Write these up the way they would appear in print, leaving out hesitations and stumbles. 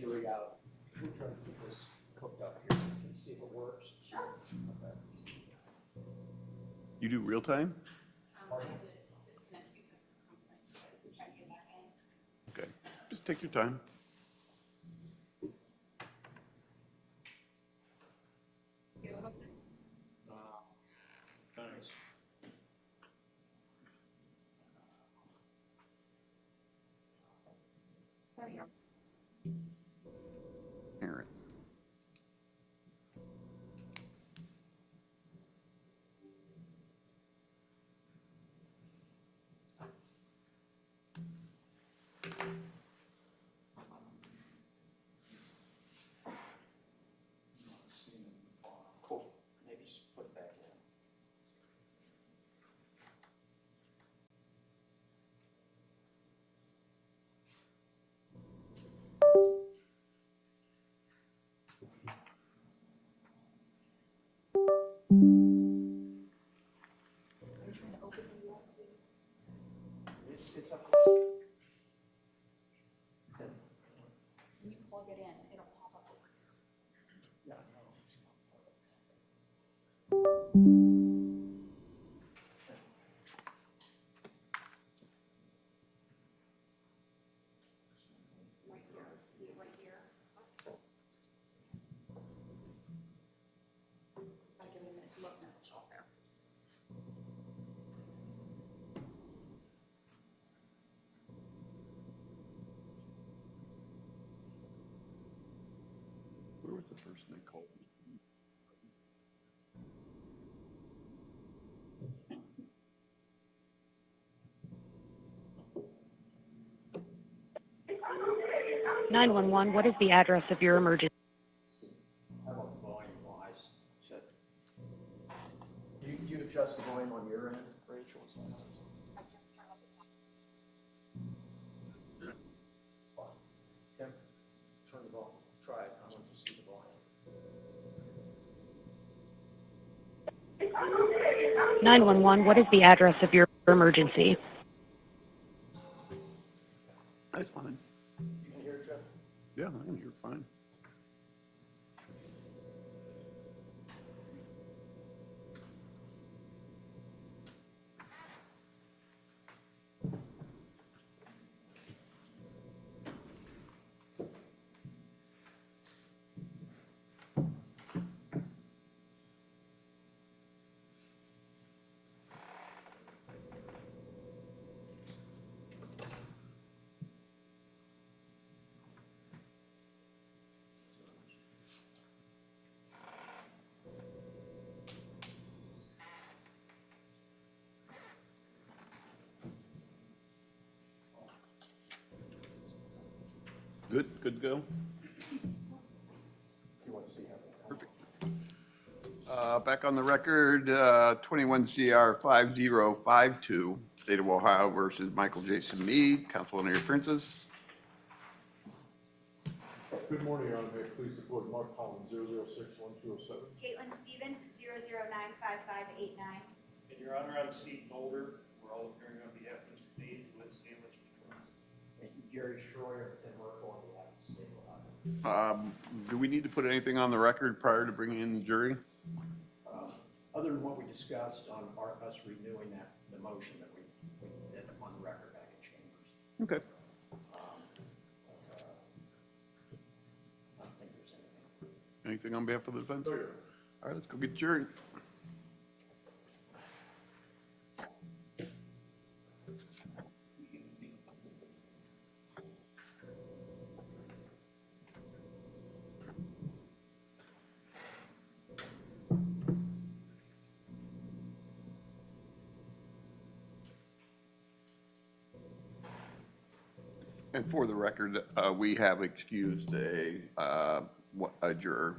jury out. We're trying to get this hooked up here. Can you see if it works? Sure. Okay. You do real time? I have to disconnect because of the conference, so I'm trying to get back in. Okay, just take your time. You hooked? Nice. There you go. Aaron. Cool. Maybe just put it back in. Are you trying to open the USB? It's up. When you plug it in, it'll pop up over here. Yeah, no, it's not part of it. Right here. See it right here? Gotta give it a minute to look and it'll show up there. Where was the person they called me? 911, what is the address of your emergency? How about the volume wise? Do you adjust the volume on your end, Rachel? I just turned up the top. It's fine. Tim, turn the volume. Try it. I want to see the volume. 911, what is the address of your emergency? That's fine. You can hear it, Jeff? Yeah, I can hear it fine. Good to go? You want to see how Perfect. Back on the record, 21 CR 5052, State of Ohio versus Michael Jason Meade. Counsel on your appearances. Good morning, Your Honor. May it please the court, Mark Collins, 0061207. Caitlin Stevens, 0095589. And Your Honor, I'm Steve Boulder. We're all appearing on behalf of Mr. Meade with Sandwich Attorneys. And Gary Schroyer, Tim Merkel on behalf of the state of Ohio. Do we need to put anything on the record prior to bringing in the jury? Other than what we discussed on us renewing the motion that we did on the record back in chambers. Okay. I don't think there's anything. Anything on behalf of the defense? No, Your Honor. All right, let's go get the jury. And for the record, we have excused a juror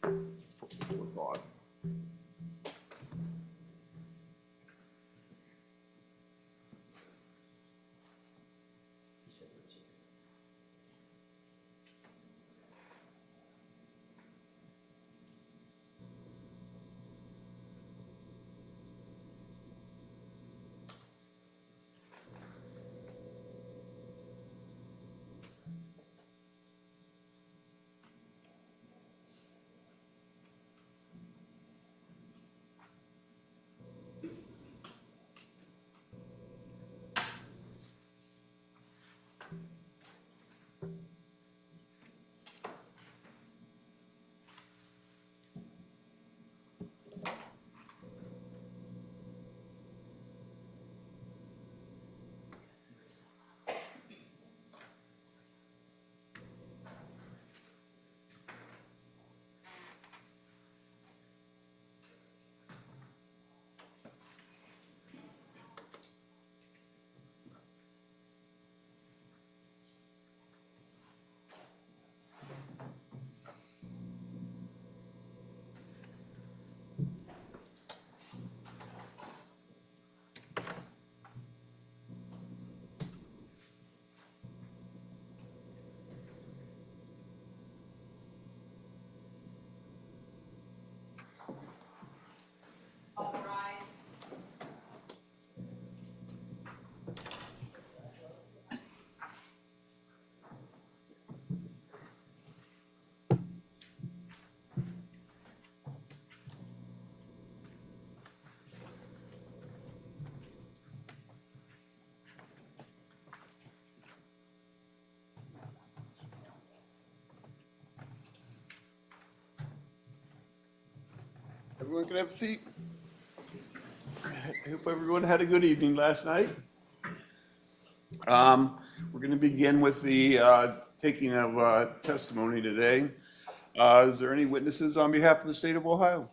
for fraud. He said there was a- Everyone can have a seat. I hope everyone had a good evening last night. We're going to begin with the taking of testimony today. Is there any witnesses on behalf of the state of Ohio?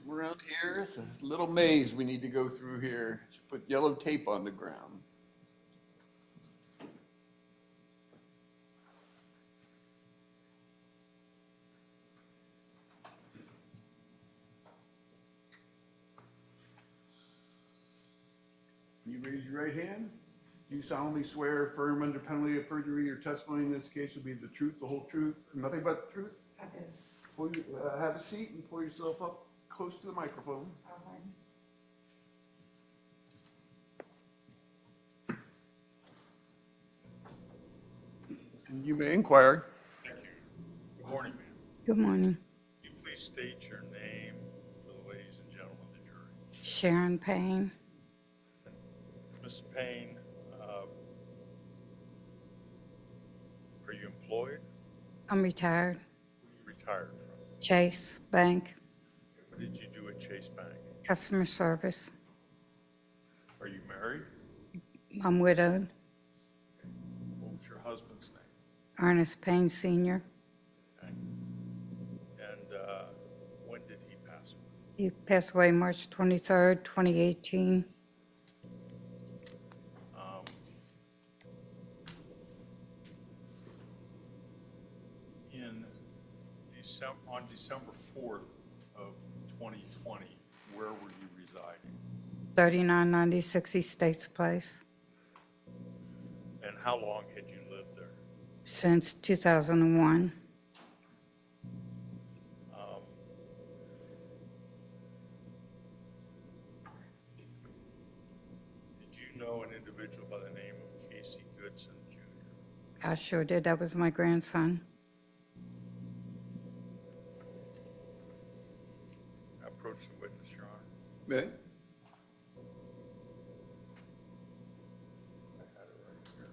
Come around here, it's a little maze we need to go through here. Put yellow tape on the ground. Can you raise your right hand? Do you solemnly swear or affirm under penalty of perjury your testimony in this case will be the truth, the whole truth, and nothing but the truth? I do. Will you have a seat and pull yourself up close to the microphone? And you may inquire. Thank you. Good morning, ma'am. Good morning. Can you please state your name for the ladies and gentlemen of the jury? Sharon Payne. Ms. Payne, are you employed? I'm retired. Where are you retired from? Chase Bank, What did you do at Chase Bank? customer service. Are you married? I'm widowed. What was your husband's name? Ernest Payne Sr. Okay. And when did he pass away? He passed away March 23rd, 2018. On December 4th of 2020, where were you residing? 3996 East States Place. And how long had you lived there? Since 2001. Did you know an individual by the name of Casey Goodson Jr.? I sure did. That was my grandson. Approach the witness, Your Honor. May? I had it right here.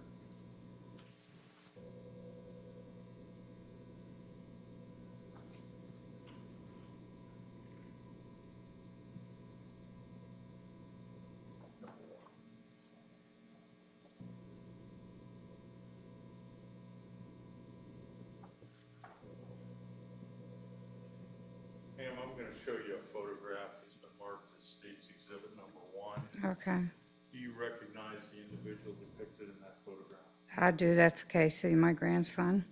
Ma'am, I'm going to show you a photograph that's been marked as State's Exhibit Number 1. Okay. Do you recognize the individual depicted in that photograph? I do. That's Casey, my grandson.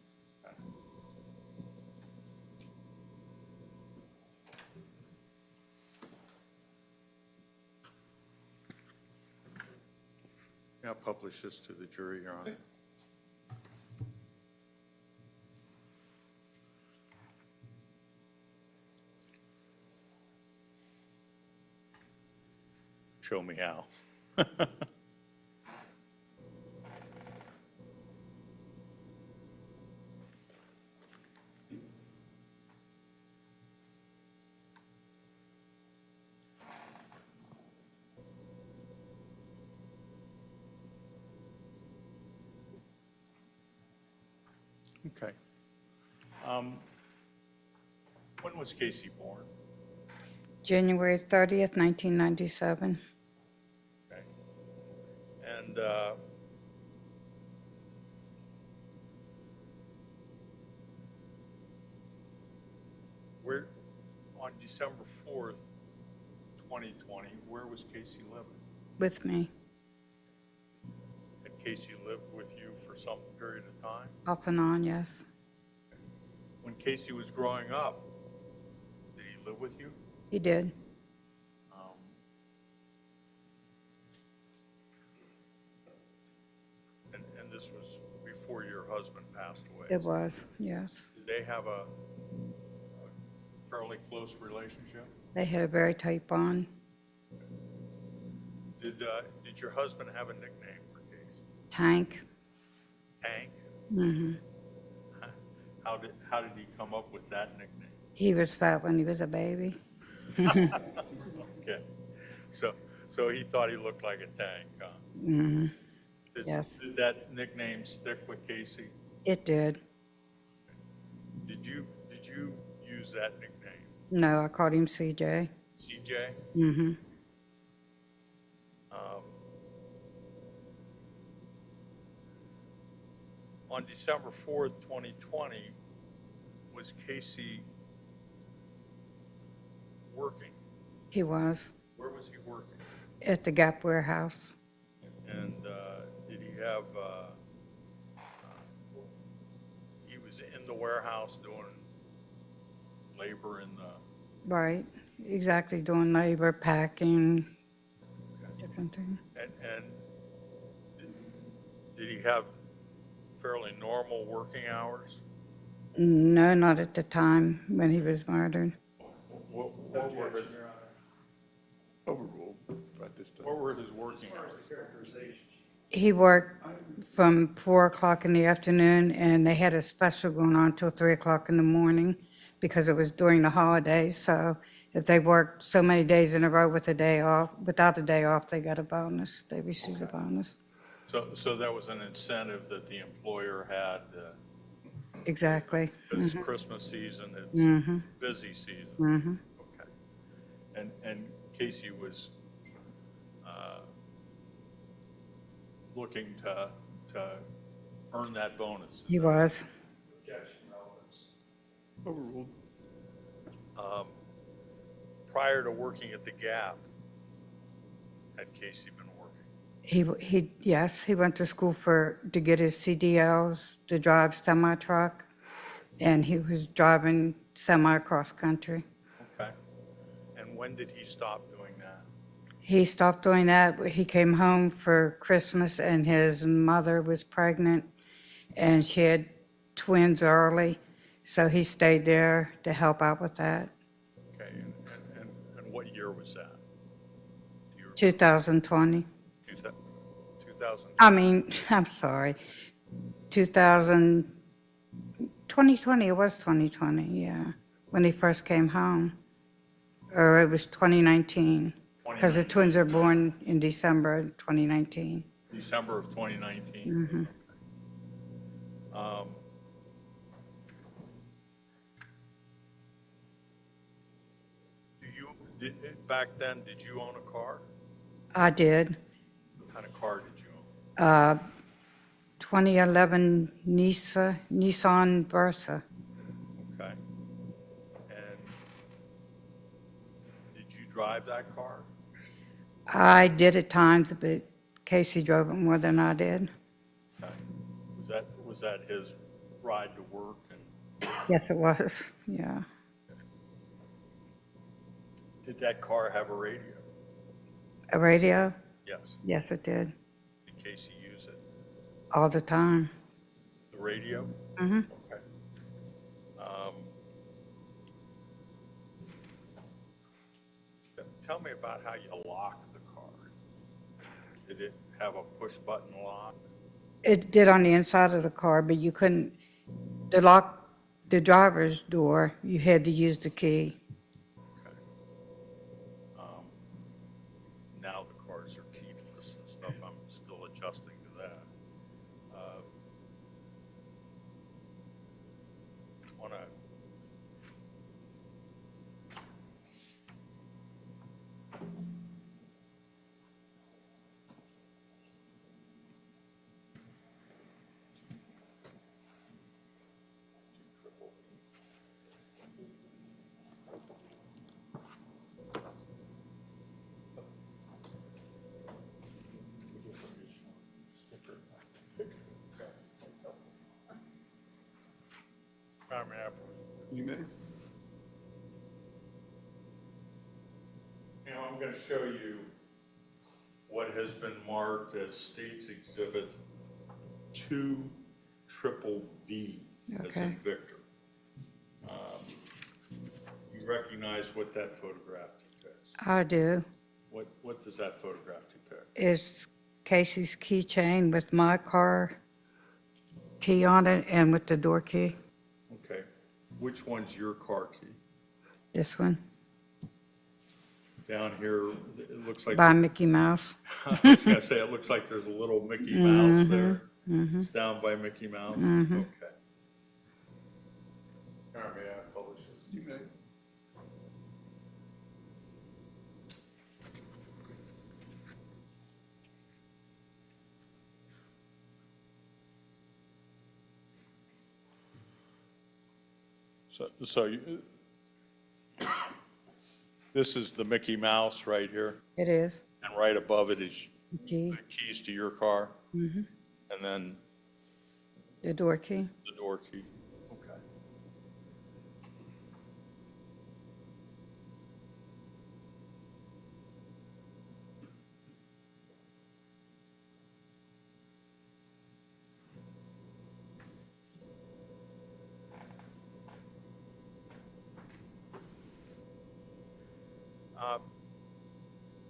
I'll publish this to the jury, Your Honor. Show me how. Okay. When was Casey born? January 30th, 1997. Okay. And where, on December 4th, 2020, where was Casey living? With me. Had Casey lived with you for some period of time? Off and on, yes. when Casey was growing up, did he live with you? He did. Um, And this was before your husband passed away? It was, yes. Did they have a fairly close relationship? They had a very tight bond. Did your husband have a nickname for Casey? Tank. Tank? Hmm. How did he come up with that nickname? He was fat when he was a baby. Okay, so he thought he looked like a tank, huh? Hmm. Yes. Did that nickname stick with Casey? It did. Did you use that nickname? No, I called him CJ. CJ? Hmm. On December 4th, 2020, was Casey working? He was Where was he working? at the Gap warehouse. And did he have, he was in the warehouse doing labor in the, Right, exactly, doing labor, packing, different things. and did he have fairly normal working hours? No, not at the time when he was murdered. What were his, Overruled at this time. what were his working As far hours? as the characterization, He worked from 4 o'clock in the afternoon, and they had a special going on till 3 o'clock in the morning because it was during the holidays. So if they worked so many days in a row with a day off, without a day off, they got a bonus. They received a bonus. So that was an incentive that the employer had, Exactly. because it's Christmas season, it's Mm-hmm. busy season. Mm-hmm. Okay. And Casey was looking to earn that bonus. He was. objection, relevance. Overruled. Prior to working at the Gap, had Casey been working? Yes, he went to school to get his CDLs, to drive semi-truck, and he was driving semi across country. Okay. And when did he stop doing that? He stopped doing that. He came home for Christmas and his mother was pregnant and she had twins early. So he stayed there to help out with that. Okay, and what year was that? Do you 2020. 2000? I'm sorry. 2020, it was 2020, yeah, when he first came home. Or it was 2019, because the twins are born in December 2019. December of 2019? Mhm. Back then, did you own a car? I did. What kind of car did you own? 2011 Nissan Versa. Okay. And did you drive that car? I did at times, but Casey drove it more than I did. Okay. Was that his ride to work? And Yes, it was, yeah. did that car have a radio? A radio? Yes. Yes, it did, Did Casey use it? all the time. The radio? Mm-hmm. Okay. Tell me about how you locked the car. Did it have a push button lock? It did on the inside of the car, but you couldn't, to lock the driver's door, you had to use the key. Okay. Now the cars are keyless and stuff. I'm still adjusting to that. Wanna going to show you what has been marked as State's Exhibit 2 triple V, as in Okay. Victor. You recognize what that photograph depicts? I do. What does that photograph depict? It's Casey's keychain with my car key on it and with the door key. Okay. Which one's your car key? This one, Down here, it looks like, by Mickey Mouse. I was going to say, it looks like there's a little Mickey Mouse there. It's down by Mickey Mouse? Okay. Karen, may I publish this? You may. So this is the Mickey Mouse right here, It is. and right above it is Key, the keys to your car, and then the door key. the door key. Okay.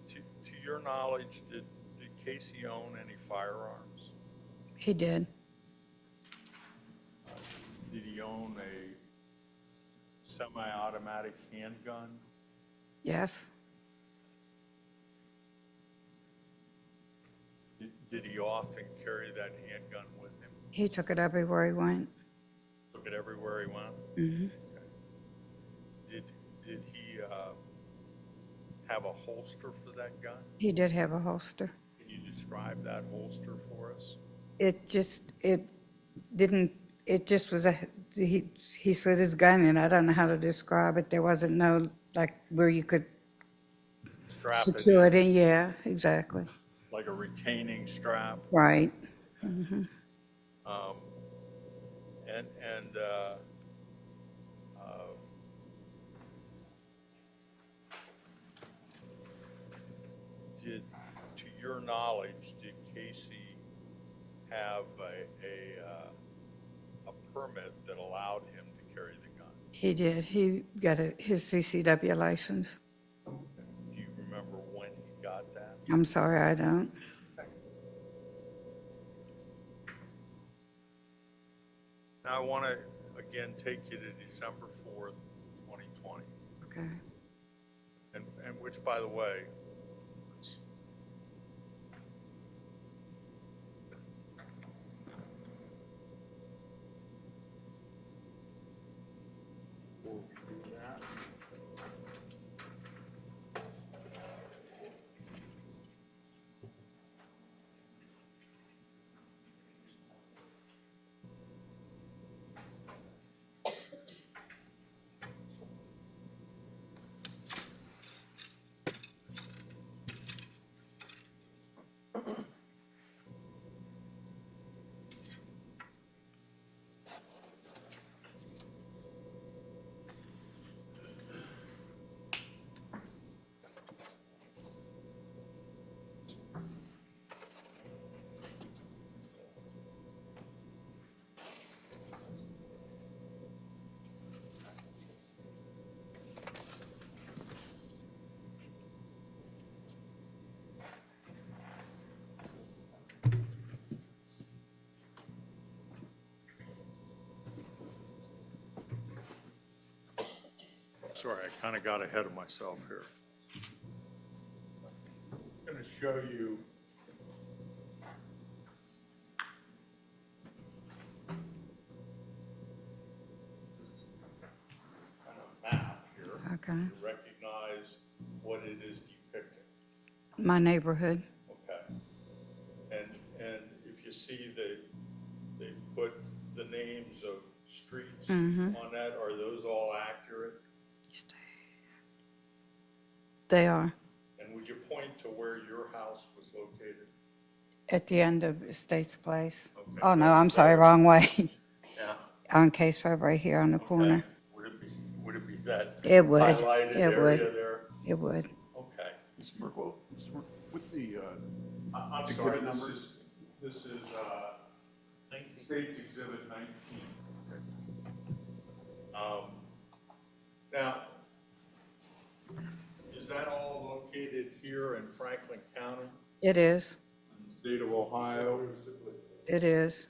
To your knowledge, did Casey own any firearms? He did. Did he own a semi-automatic handgun? Yes. Did he often carry that handgun with him? He took it everywhere he went. Took it everywhere he went? Mm-hmm. Did he have a holster for that gun? He did have a holster. Can you describe that holster for us? It just was he slid his gun in. I don't know how to describe it. There wasn't no, like, where you could Strap secure it it in. Yeah, exactly. like a retaining strap? Right. To your knowledge, did Casey have a permit that allowed him to carry the gun? He did. He got his CCW license. Do you remember when he got that? I'm sorry, I don't. Now, I want to, again, take you to December 4th, 2020, Okay. and which, by the way, it's- we'll do that. Sorry, I kind of got ahead of myself here. I'm going to show you kind of map here Okay. to recognize what it is depicting. My neighborhood. Okay. And if you see they put the names of streets on that, are those all accurate? They are. And would you point to where your house was located? At the end of Estates Place. Okay, Oh, no, that's I'm sorry, better. wrong way. Yeah. On Case Road right here on the corner. Okay. Would it be that It would. highlighted It area would. there? It would. Okay. Mr. Merkle, what's the, I'm Exhibit sorry, number? this is, State's Exhibit 19. Now, is that all located here in Franklin County, It is, in the state of Ohio, it is,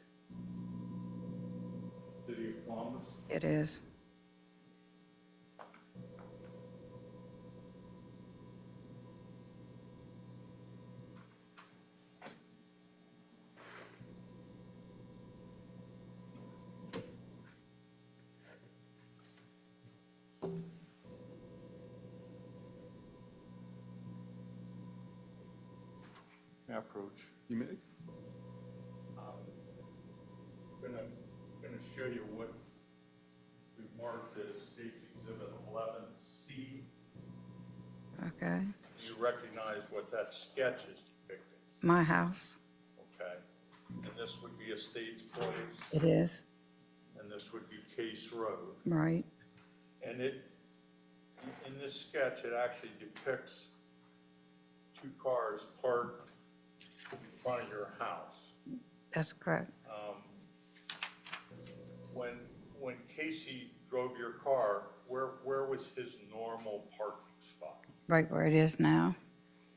city of Columbus? it is. approach? You may. Gonna show you what we marked as State's Exhibit 11C. Okay. Do you recognize what that sketch is depicting? My house, Okay. And this would be a State's Place, it is, and this would be Case Road. right. And in this sketch, it actually depicts two cars parked in front of your house. That's correct. When Casey drove your car, where was his normal parking spot? Right where it is now.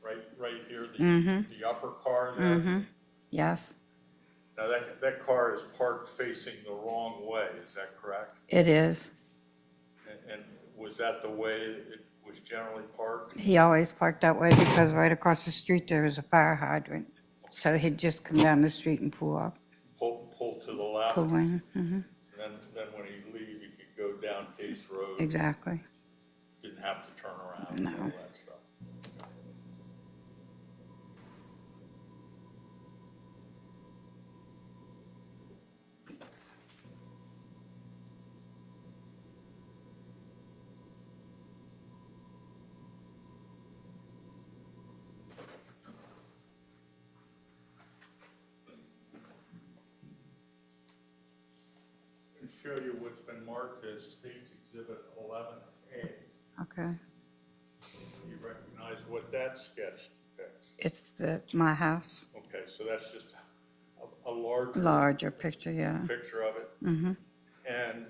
Right here, the upper car there? Yes, Now, that car is parked facing the wrong way, is that correct? it is. And was that the way it was generally parked? He always parked that way because right across the street there is a fire hydrant. So he'd just come down the street and pull up, Pull to the left? pull in. And then when he'd leave, he could go down Case Road? Exactly. Didn't have to turn around and No. all that stuff? Show you what's been marked as State's Exhibit 11A. Okay. You recognize what that sketch depicts? It's my house, Okay, so that's just a larger larger picture, yeah. picture of it. And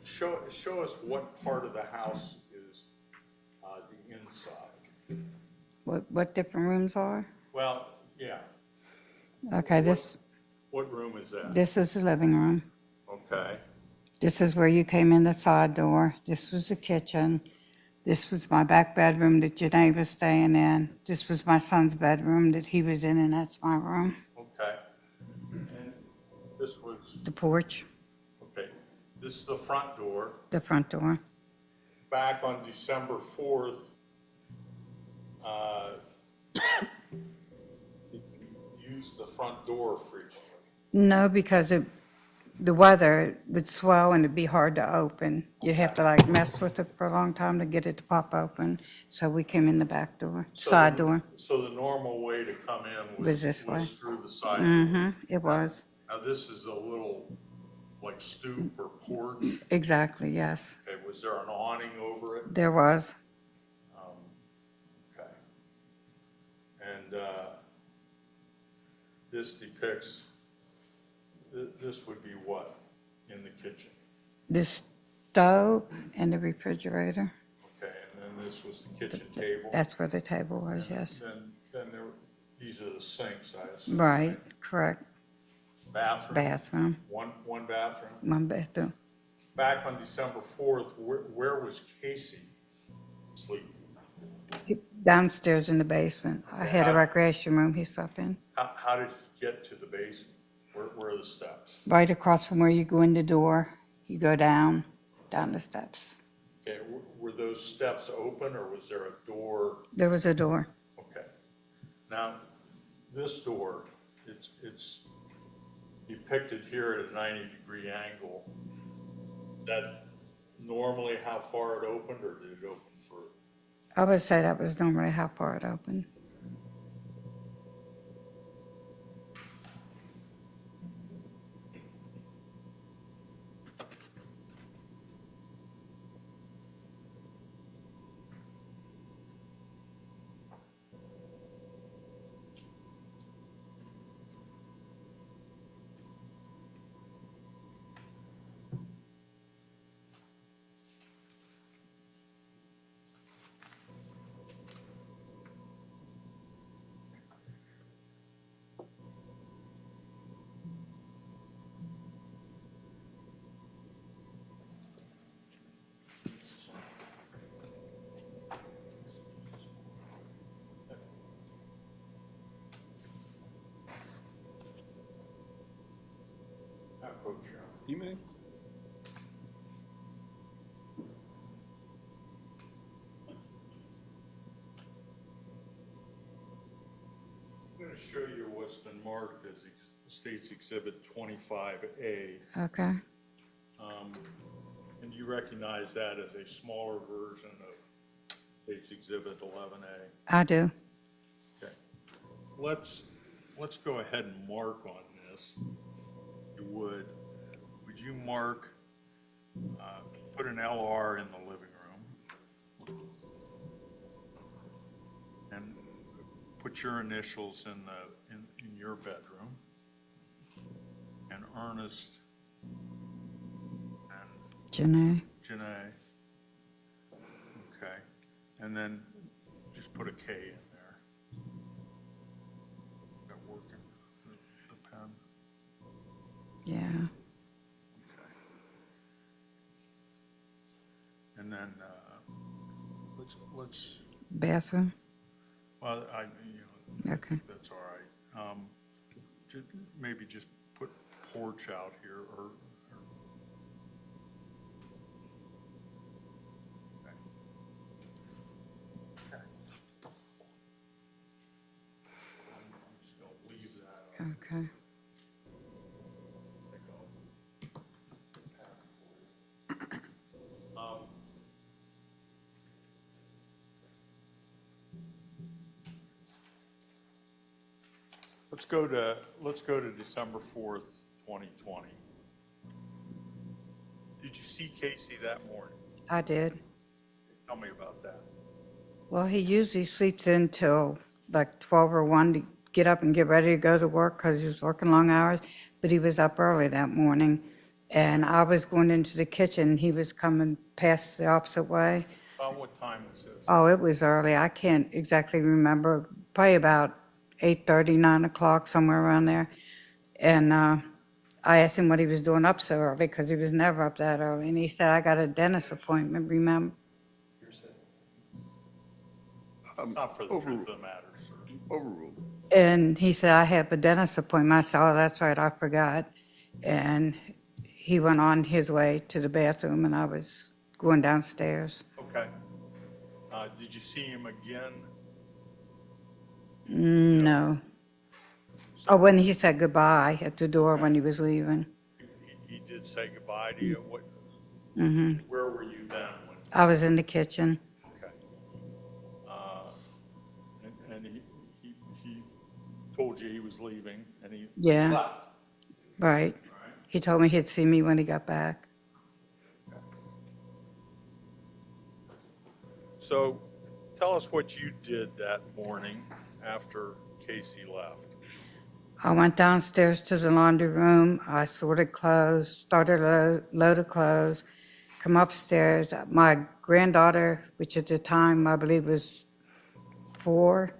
show us what part of the house is the inside. What different rooms are? Well, yeah. Okay, What room is that? this is the living room. Okay, This is where you came in the side door. This was the kitchen. This was my back bedroom that Janae was staying in. This was my son's bedroom that he was in, and that's my room. okay. And this was, The porch, okay, this is the front door. the front door. Back on December 4th, you used the front door frequently. No, because the weather would swell and it'd be hard to open. You'd have to like mess with it for a long time to get it to pop open. So we came in the back door, side door. So the normal way to come in Was this way. was through the side door. It was. Now, this is a little, like stoop or porch. Exactly, yes. Okay, was there an awning over it? There was. Okay. And this depicts, this would be what in the kitchen? The stove and the refrigerator. Okay, and then this was the kitchen table? That's where the table was, yes. Then these are the sinks, I assume? Right, correct. Bathroom? Bathroom, One bathroom? one bathroom. Back on December 4th, where was Casey sleeping? Downstairs in the basement. I had a recreation room he slept in. How did he get to the basement? Where are the steps? Right across from where you go in the door, you go down the steps. Okay, were those steps open or was there a door? There was a door. Okay. Now, this door, it's depicted here at a 90-degree angle. Is that normally how far it opened or did it open further? I would say that was normally how far it opened. Approach, Sharon. You may. I'm going to show you what's been marked as State's Exhibit 25A. Okay. And you recognize that as a smaller version of State's Exhibit 11A. I do. Okay. Let's go ahead and mark on this. If you would you mark, put an LR in the living room and put your initials in your bedroom, and Ernest and Janae. Janae. Okay, and then just put a K in there. That working, the pen? Yeah. Okay. And then, let's, Bathroom. well, Okay. that's all right. Maybe just put porch out here, or okay. Okay. I'm just gonna leave that up. Okay. Let's go to December 4th, 2020. Did you see Casey that morning? I did. Tell me about that. Well, he usually sleeps in till like 12 or 1 to get up and get ready to go to work because he was working long hours. But he was up early that morning, and I was going into the kitchen. He was coming past the opposite way. About what time was this? Oh, it was early. I can't exactly remember. Probably about 8:30, 9 o'clock, somewhere around there. And I asked him what he was doing up so early because he was never up that early. And he said, I got a dentist appointment, remember? Not for the truth of the matter, sir. Overruled. And he said, I have a dentist appointment. I said, oh, that's right, I forgot. And he went on his way to the bathroom, and I was going downstairs. Okay. Did you see him again? No. Oh, when he said goodbye at the door when he was leaving. He did say goodbye to you. What? Mm-hmm. Where were you then? When, I was in the kitchen. okay. And he told you he was leaving, and he Yeah. left. Right. Right. He told me he'd see me when he got back. Okay. So, tell us what you did that morning after Casey left. I went downstairs to the laundry room. I sorted clothes, started a load of clothes, come upstairs. My granddaughter, which at the time I believe was 4,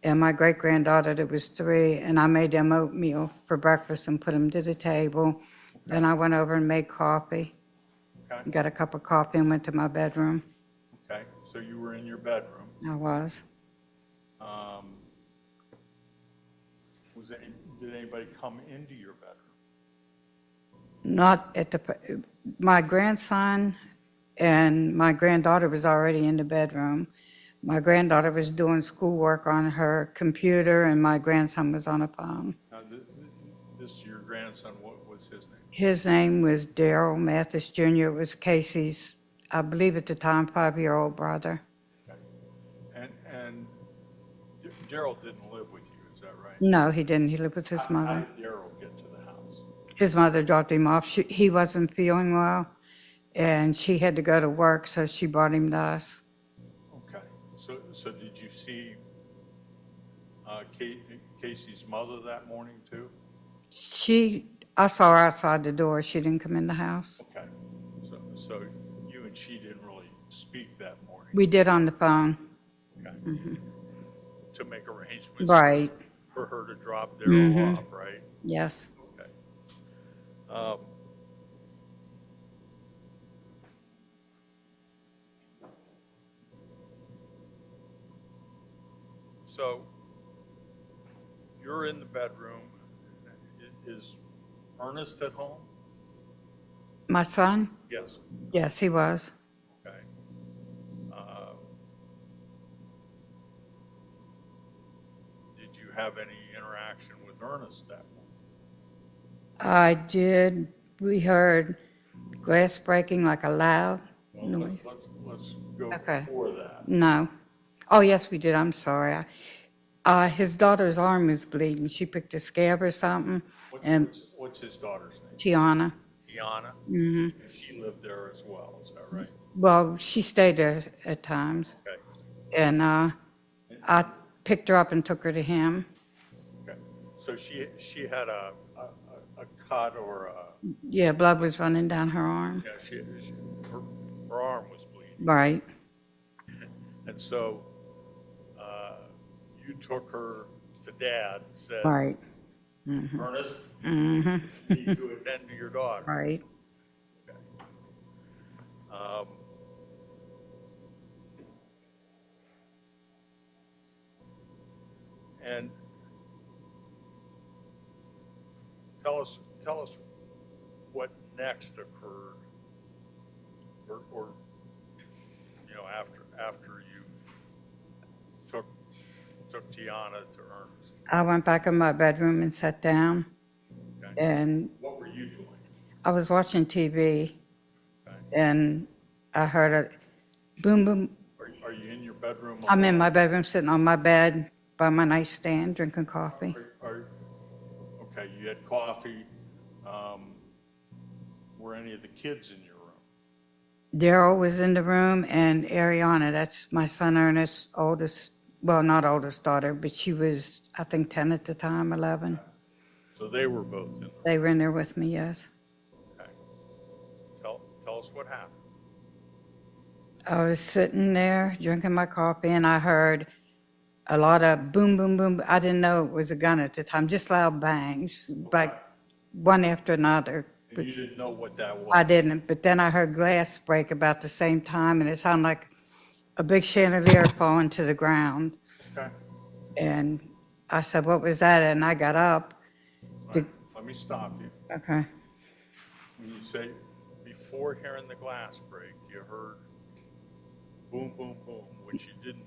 and my great-granddaughter that was 3, and I made them oatmeal for breakfast and put them to the table. Then I went over and made coffee, Okay. got a cup of coffee and went to my bedroom. Okay. So you were in your bedroom. I was. Did anybody come into your bedroom? Not at the, my grandson and my granddaughter was already in the bedroom. My granddaughter was doing schoolwork on her computer, and my grandson was on a phone. Now, this your grandson, what was his name? His name was Daryl Mathis Jr. It was Casey's, I believe at the time, 5-year-old brother. Okay. And Daryl didn't live with you, is that right? No, he didn't. He lived with his How mother. did Daryl get to the house? His mother dropped him off. He wasn't feeling well, and she had to go to work, so she brought him to us. Okay. So did you see Casey's mother that morning too? I saw her outside the door. She didn't come in the house. Okay. So you and she didn't really speak that morning? We did on the phone. Okay. Mm-hmm. To make arrangements? Right. For her to drop Daryl Mhm. off, right? Yes. Okay. So you're in the bedroom. Is Ernest at home? My son? Yes, Yes, he was. okay. Did you have any interaction with Ernest that morning? I did. We heard glass breaking like a loud Well, noise. let's go Okay. before that. No. Oh, yes, we did. I'm sorry. His daughter's arm was bleeding. She picked a scab or something, and What's his daughter's name? Tiana. Tiana? Hmm. She lived there as well, is that right? Well, she stayed there at times, Okay, and I picked her up and took her to him. okay. So she had a cut or a, Yeah, blood was running down her arm. yeah, her arm was bleeding. Right. And so you took her to Dad and said, Right. Ernest, Mm-hmm. you need to attend to your daughter. Right. Okay. Um, And tell us what next occurred, or you know, after you took Tiana to Ernest. I went back in my bedroom and sat down, Okay. and What were you doing? I was watching TV, Okay. and I heard a boom, boom. Are you in your bedroom? I'm in alone? my bedroom, sitting on my bed by my nightstand, drinking coffee. Okay, you had coffee. Were any of the kids in your room? Daryl was in the room, and Ariana, that's my son Ernest's oldest, well, not oldest daughter, but she was, I think, 10 at the time, 11. So they were both in the room. They were in there with me, yes. Okay. Tell us what happened. I was sitting there drinking my coffee, and I heard a lot of boom, boom, boom. I didn't know it was a gun at the time, just loud bangs, like one after another. And you didn't know what that was? I didn't, but then I heard glass break about the same time, and it sounded like a big chandelier falling to the ground. Okay. And I said, what was that? And I got up. All right. Let me stop you. Okay. When you say before hearing the glass break, you heard boom, boom, boom, which you didn't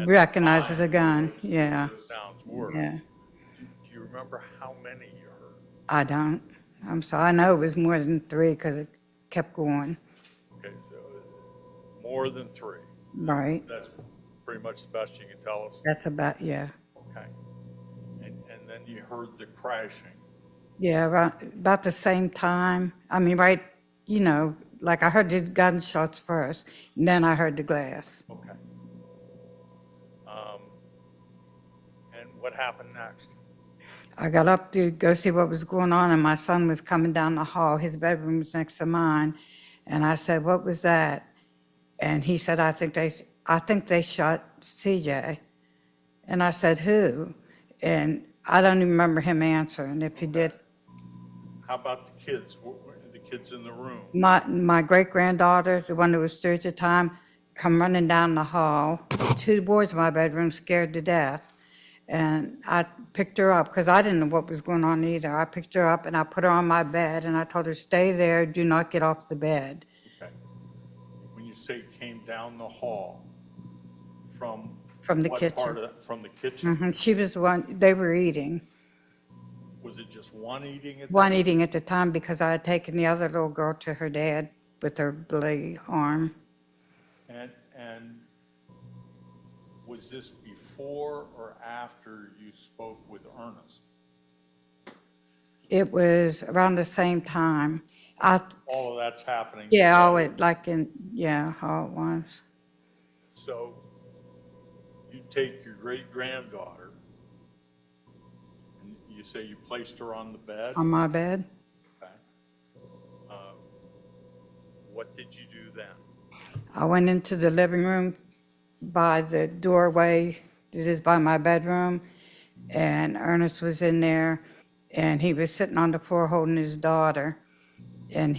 at the Recognize as a time gun, know what yeah. those sounds were. Yeah. Do you remember how many you heard? I don't. I'm sorry. I know it was more than 3 because it kept going. Okay, so more than 3. Right. That's pretty much the best you can tell us? That's about, yeah. Okay. And then you heard the crashing. Yeah, about the same time. I mean, right, you know, like I heard the gunshots first, and then I heard the glass. Okay. And what happened next? I got up to go see what was going on, and my son was coming down the hall. His bedroom was next to mine, and I said, "What was that?" And he said, "I think they shot CJ." And I said, "Who?" And I don't even remember him answering. If he did, How about the kids? What were the kids in the room? my great granddaughter, the one that was 3 at the time, come running down the hall. 2 boys in my bedroom, scared to death. And I picked her up because I didn't know what was going on either. I picked her up and I put her on my bed and I told her, "Stay there, do not get off the bed." Okay. When you say came down the hall, from From the what kitchen. part of that? From the kitchen? Hmm. She was the one, they were eating. Was it just one eating at One eating at the time because I had taken the other little girl to her dad with her bloody arm. And was this before or after you spoke with Ernest? It was around the same time. All of that's happening? Yeah, all together. it, like in, yeah, all at once. So you take your great-granddaughter, and you say you placed her on the bed? On my bed. Okay. What did you do then? I went into the living room by the doorway that is by my bedroom, and Ernest was in there, and he was sitting on the floor holding his daughter, and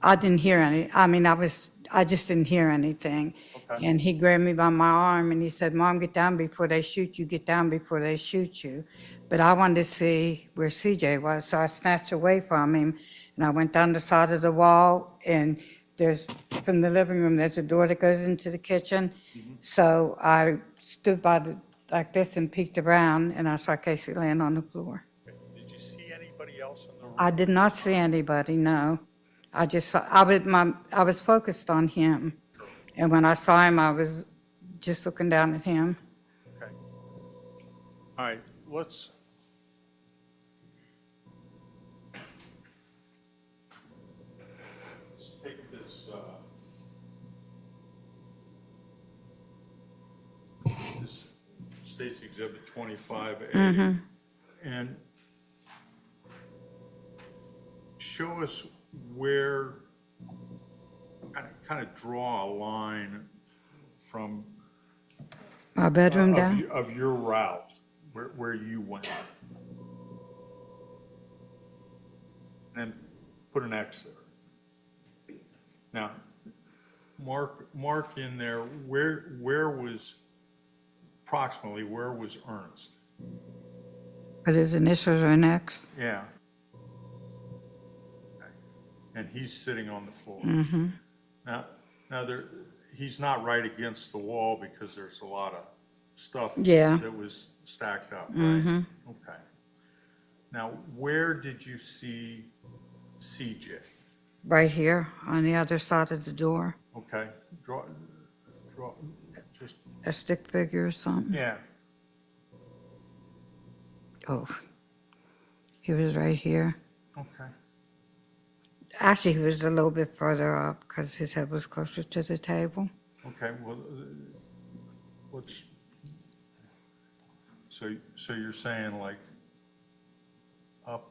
I didn't hear any, I mean, I just didn't hear anything. Okay. And he grabbed me by my arm and he said, Mom, get down before they shoot you, get down before they shoot you. But I wanted to see where CJ was, so I snatched away from him and I went down the side of the wall and from the living room, there's a door that goes into the kitchen. So I stood like this and peeked around and I saw Casey laying on the floor. Did you see anybody else in the room? I did not see anybody, no. I just saw, I was focused on him. And when I saw him, I was just looking down at him. Okay. All right, let's take this State's Exhibit 25A and show us where, kind of draw a line from My bedroom down? of your route, where you went. And put an X there. Now, mark in there, where was, approximately, where was Ernest? But his initials are an X? Yeah. Okay. And he's sitting on the floor. Now he's not right against the wall because there's a lot of stuff that was stacked up, right? Okay. Now, where did you see CJ? Right here, on the other side of the door. Okay, draw, just, A stick figure or something. yeah, Oh, he was right here. okay. Actually, he was a little bit further up because his head was closer to the table. Okay, well, let's, so you're saying like up,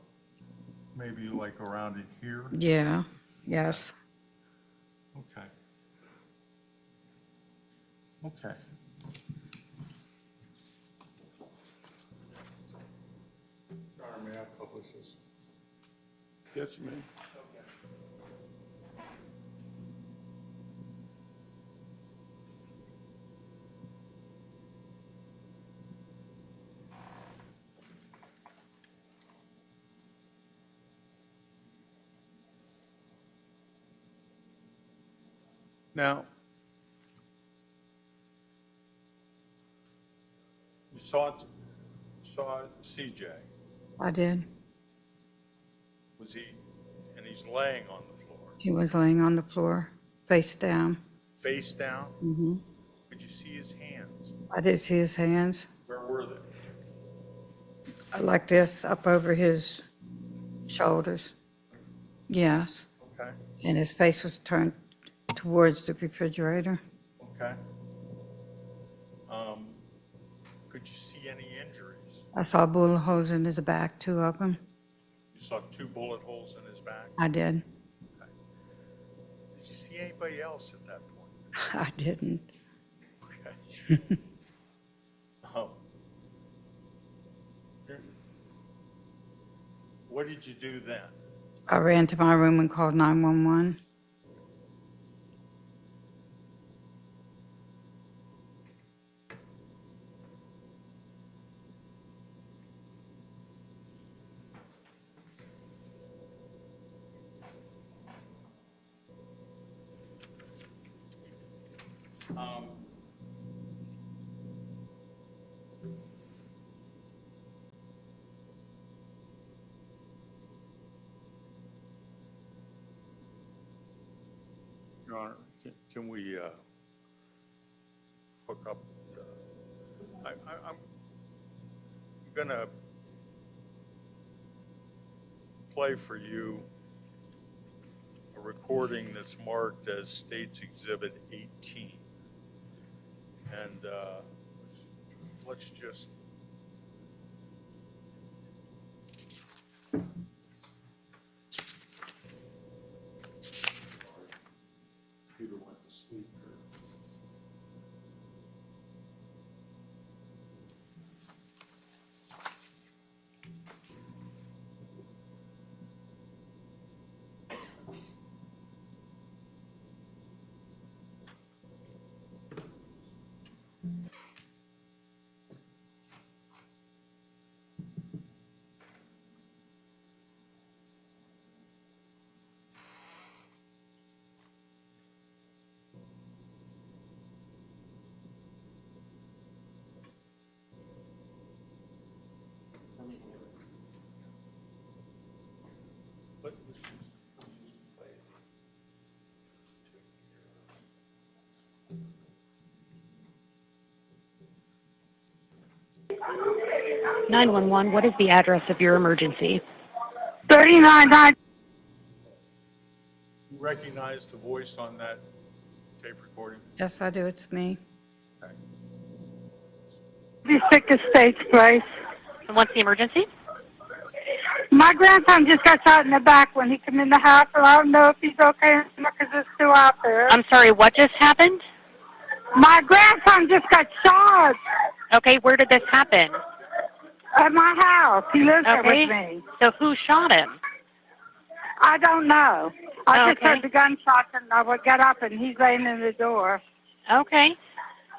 maybe like around in here? Yeah, yes. Okay. Okay. Sorry, may I publish this? Yes, you may. Now, you saw CJ. I did. Was he, and he's laying on the floor, He was laying on the floor, face down. face down? Mm-hmm. Could you see his hands? I did see his hands, Where were they? like this, up over his shoulders. Yes. Okay, And his face was turned towards the refrigerator. okay. Could you see any injuries? I saw bullet holes in his back, 2 of them. You saw 2 bullet holes in his back? I did. Okay. Did you see anybody else at that point? I didn't. Okay. What did you do then? I ran to my room and called 911. Your Honor, can we hook up? I'm gonna play for you a recording that's marked as State's Exhibit 18. And let's just. Peter went to sleep. 911, what is the address of your emergency? 39. You recognize the voice on that tape recording? Yes, I do. It's me. Okay. The sickest state's place. And what's the emergency? My grandson just got shot in the back when he came in the house, and I don't know if he's okay because it's still out there. I'm sorry, what just happened? My grandson just got shot Okay, where did this happen? at my house. He lives there Okay, with me. so who shot him? I don't know. I just Okay. heard the gunshots, and I would get up, and he's laying in the door. Okay.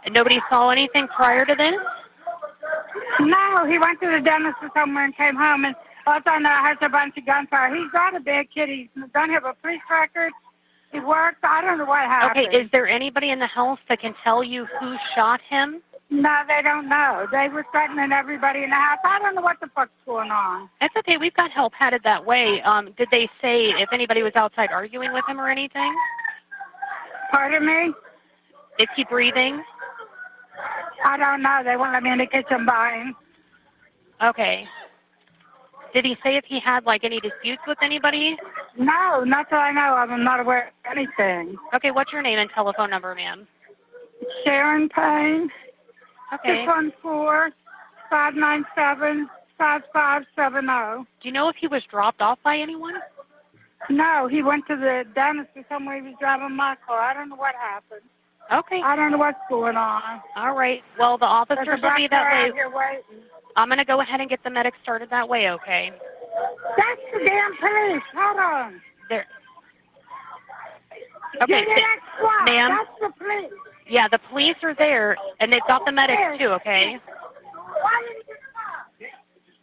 And nobody saw anything prior to this? No, he went to the dentist or somewhere and came home, and all I know has a bunch of gunfire. He's not a bad kid. He don't have a police record. He works. I don't know what happened. Okay, is there anybody in the house that can tell you who shot him? No, they don't know. They were threatening everybody in the house. I don't know what the fuck's going on. That's okay, we've got help headed that way. Did they say if anybody was outside arguing with him or anything? Pardon me? Is he breathing? I don't know. They won't let me in the kitchen by him. Okay. Did he say if he had, like, any disputes with anybody? No, not that I know of. I'm not aware of anything. Okay, what's your name and telephone number, ma'am? Sharon Payne, Okay. 614-597-5570. Do you know if he was dropped off by anyone? No, he went to the dentist or somewhere. He was driving my car. I don't know what happened. Okay. I don't know what's going on. All right. Well, the There's officers a will black be car that out way. here waiting. I'm going to go ahead and get the medics started that way, okay? That's the damn police. Hold on. There. Get Okay. the next squad. Ma'am? That's the police. Yeah, the police are there, and they've got the medics too, okay? Why didn't you stop?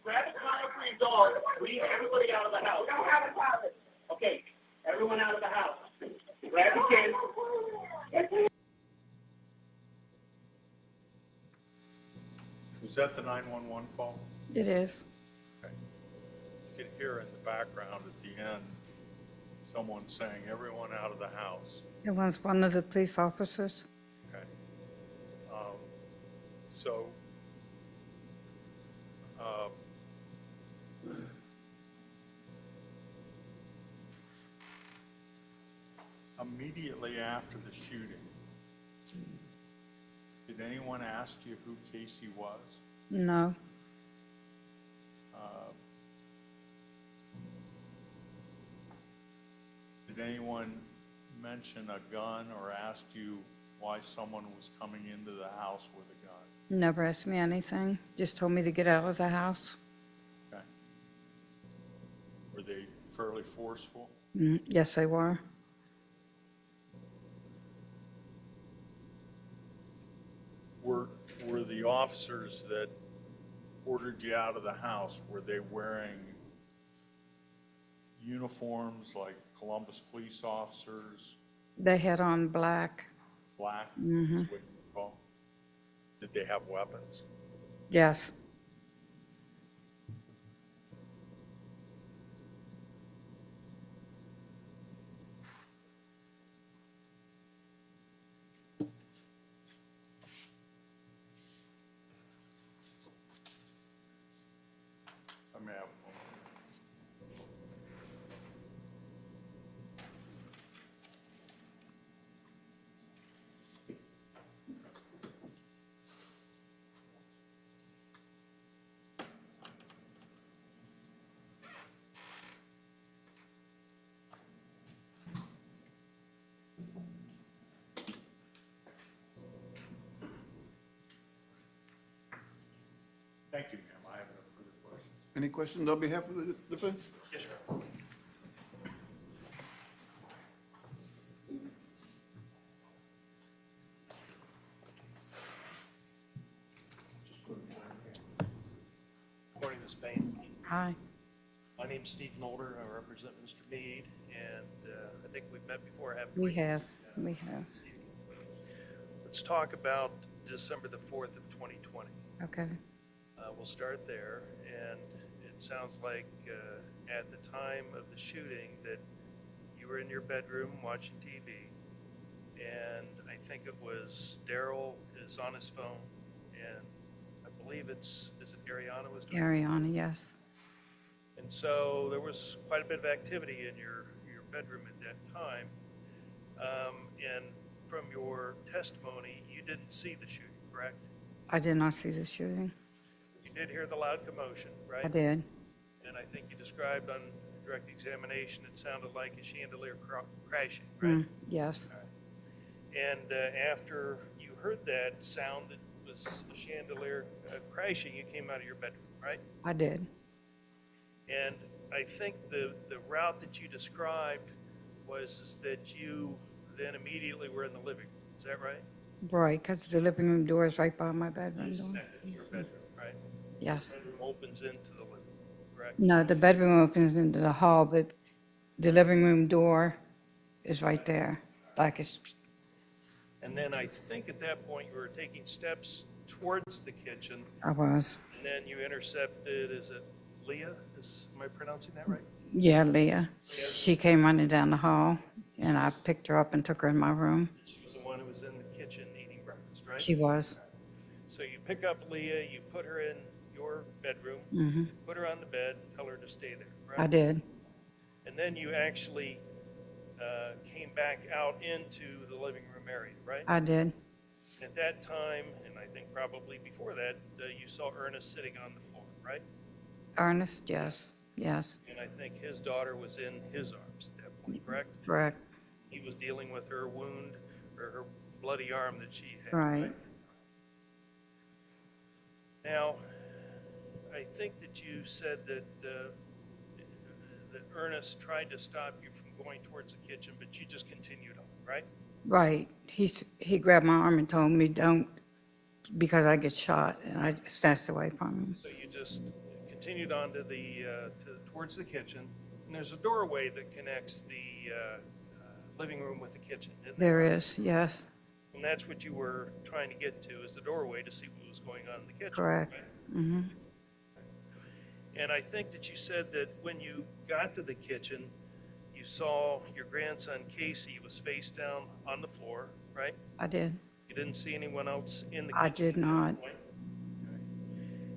Grab a collar for your dog, leave everybody out of the house. Don't have a collar. Okay, everyone out of the house. Grab your kids. Was that the 911 call? It is. Okay. You can hear in the background at the end, someone saying, everyone out of the house. It was one of the police officers. Okay. So, immediately after the shooting, did anyone ask you who Casey was? No. Did anyone mention a gun or ask you why someone was coming into the house with a gun? Never asked me anything. Just told me to get out of the house. Okay. Were they fairly forceful? Yes, they were. Were the officers that ordered you out of the house, were they wearing uniforms like Columbus police officers, They had on black. black, is what you call? Did they have weapons? Yes. Let me have a moment. Thank you, ma'am. I have no further questions. Any questions on behalf of the defense? Yes, sir. Good morning, Ms. Payne. Hi. My name's Steve Mulder. I represent Mr. Meade, and I think we've met before, haven't We we? have. We have. Let's talk about December the 4th of 2020. Okay. We'll start there, and it sounds like at the time of the shooting that you were in your bedroom watching TV, and I think it was Daryl is on his phone, and I believe is it Ariana was doing? Ariana, yes. And so there was quite a bit of activity in your bedroom at that time. And from your testimony, you didn't see the shooting, correct? I did not see the shooting. You did hear the loud commotion, right? I did. And I think you described on direct examination, it sounded like a chandelier crashing, right? Yes, And after you heard that sound, that was a chandelier crashing, you came out of your bedroom, right? I did. And I think the route that you described is that you then immediately were in the living room. Is that right? Right, because the living room door is right by my bedroom door. Connected to your bedroom, right? Yes. The bedroom opens into the living room, correct? No, the bedroom opens into the hall, but the living room door is right there. Like it's, And then I think at that point you were taking steps towards the kitchen, I was. and then you intercepted, is it Leah? Am I pronouncing that right? Yeah, Leah. She came running down the hall, and I picked her up and took her in my room. She was the one who was in the kitchen eating breakfast, right? She was. So you pick up Leah, you put her in your bedroom, put her on the bed, tell her to stay there, right? I did. And then you actually came back out into the living room area, right? I did. At that time, and I think probably before that, you saw Ernest sitting on the floor, right? Ernest, yes, yes, And I think his daughter was in his arms at that point, correct? correct, He was dealing with her wound or her bloody arm that she had. right. Now, I think that you said that that Ernest tried to stop you from going towards the kitchen, but you just continued on, right? Right. He grabbed my arm and told me, don't, because I get shot, and I snatched away from him. So you just continued on to towards the kitchen, and there's a doorway that connects the living room with the kitchen, isn't There is, yes, And that's what you were trying to get to, is the doorway to see what was going on in the kitchen. correct. right? Mm-hmm. And I think that you said that when you got to the kitchen, you saw your grandson Casey was face down on the floor, right? I did. You didn't see anyone else in the kitchen? I did at that not. point?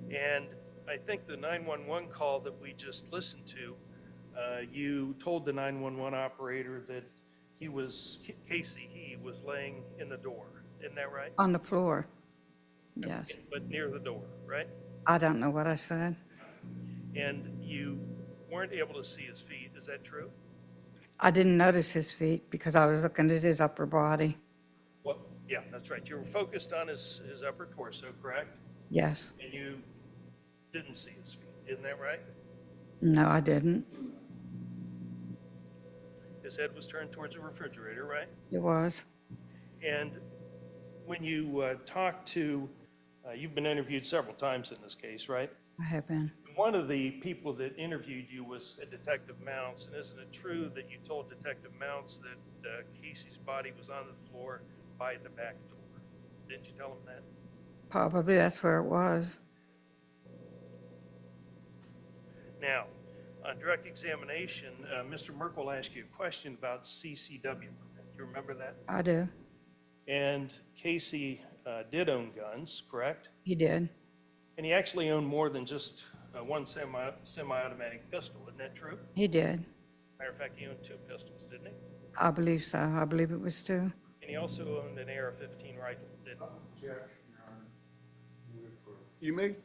Okay. And I think the 911 call that we just listened to, you told the 911 operator that Casey was laying in the door. Isn't that right? On the floor, yes. But near the door, right? I don't know what I said. And you weren't able to see his feet. Is that true? I didn't notice his feet because I was looking at his upper body. Well, yeah, that's right. You were focused on his upper torso, correct? Yes. And you didn't see his feet. Isn't that right? No, I didn't. His head was turned towards the refrigerator, right? It was. And when you talked to, you've been interviewed several times in this case, right? I have been. One of the people that interviewed you was a Detective Mounts, and isn't it true that you told Detective Mounts that Casey's body was on the floor by the back door? Didn't you tell him that? Probably that's where it was. Now, on direct examination, Mr. Merkel asked you a question about CCW. Do you remember that? I do. And Casey did own guns, correct? He did. And he actually owned more than just one semi-automatic pistol. Isn't that true? He did. Matter of fact, he owned two pistols, didn't he? I believe so. I believe it was two. And he also owned an AR-15 rifle, didn't he? Objection, Your Honor. Move it for You may.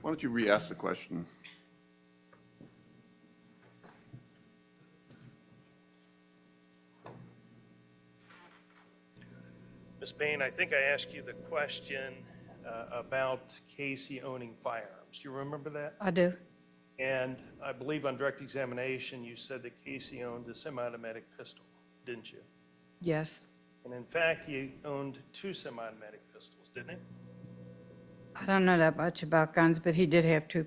Why don't you re-ask the question? Ms. Payne, I think I asked you the question about Casey owning firearms. Do you remember that? I do. And I believe on direct examination, you said that Casey owned a semi-automatic pistol, didn't you? Yes. And in fact, he owned 2 semi-automatic pistols, didn't he? I don't know that much about guns, but he did have two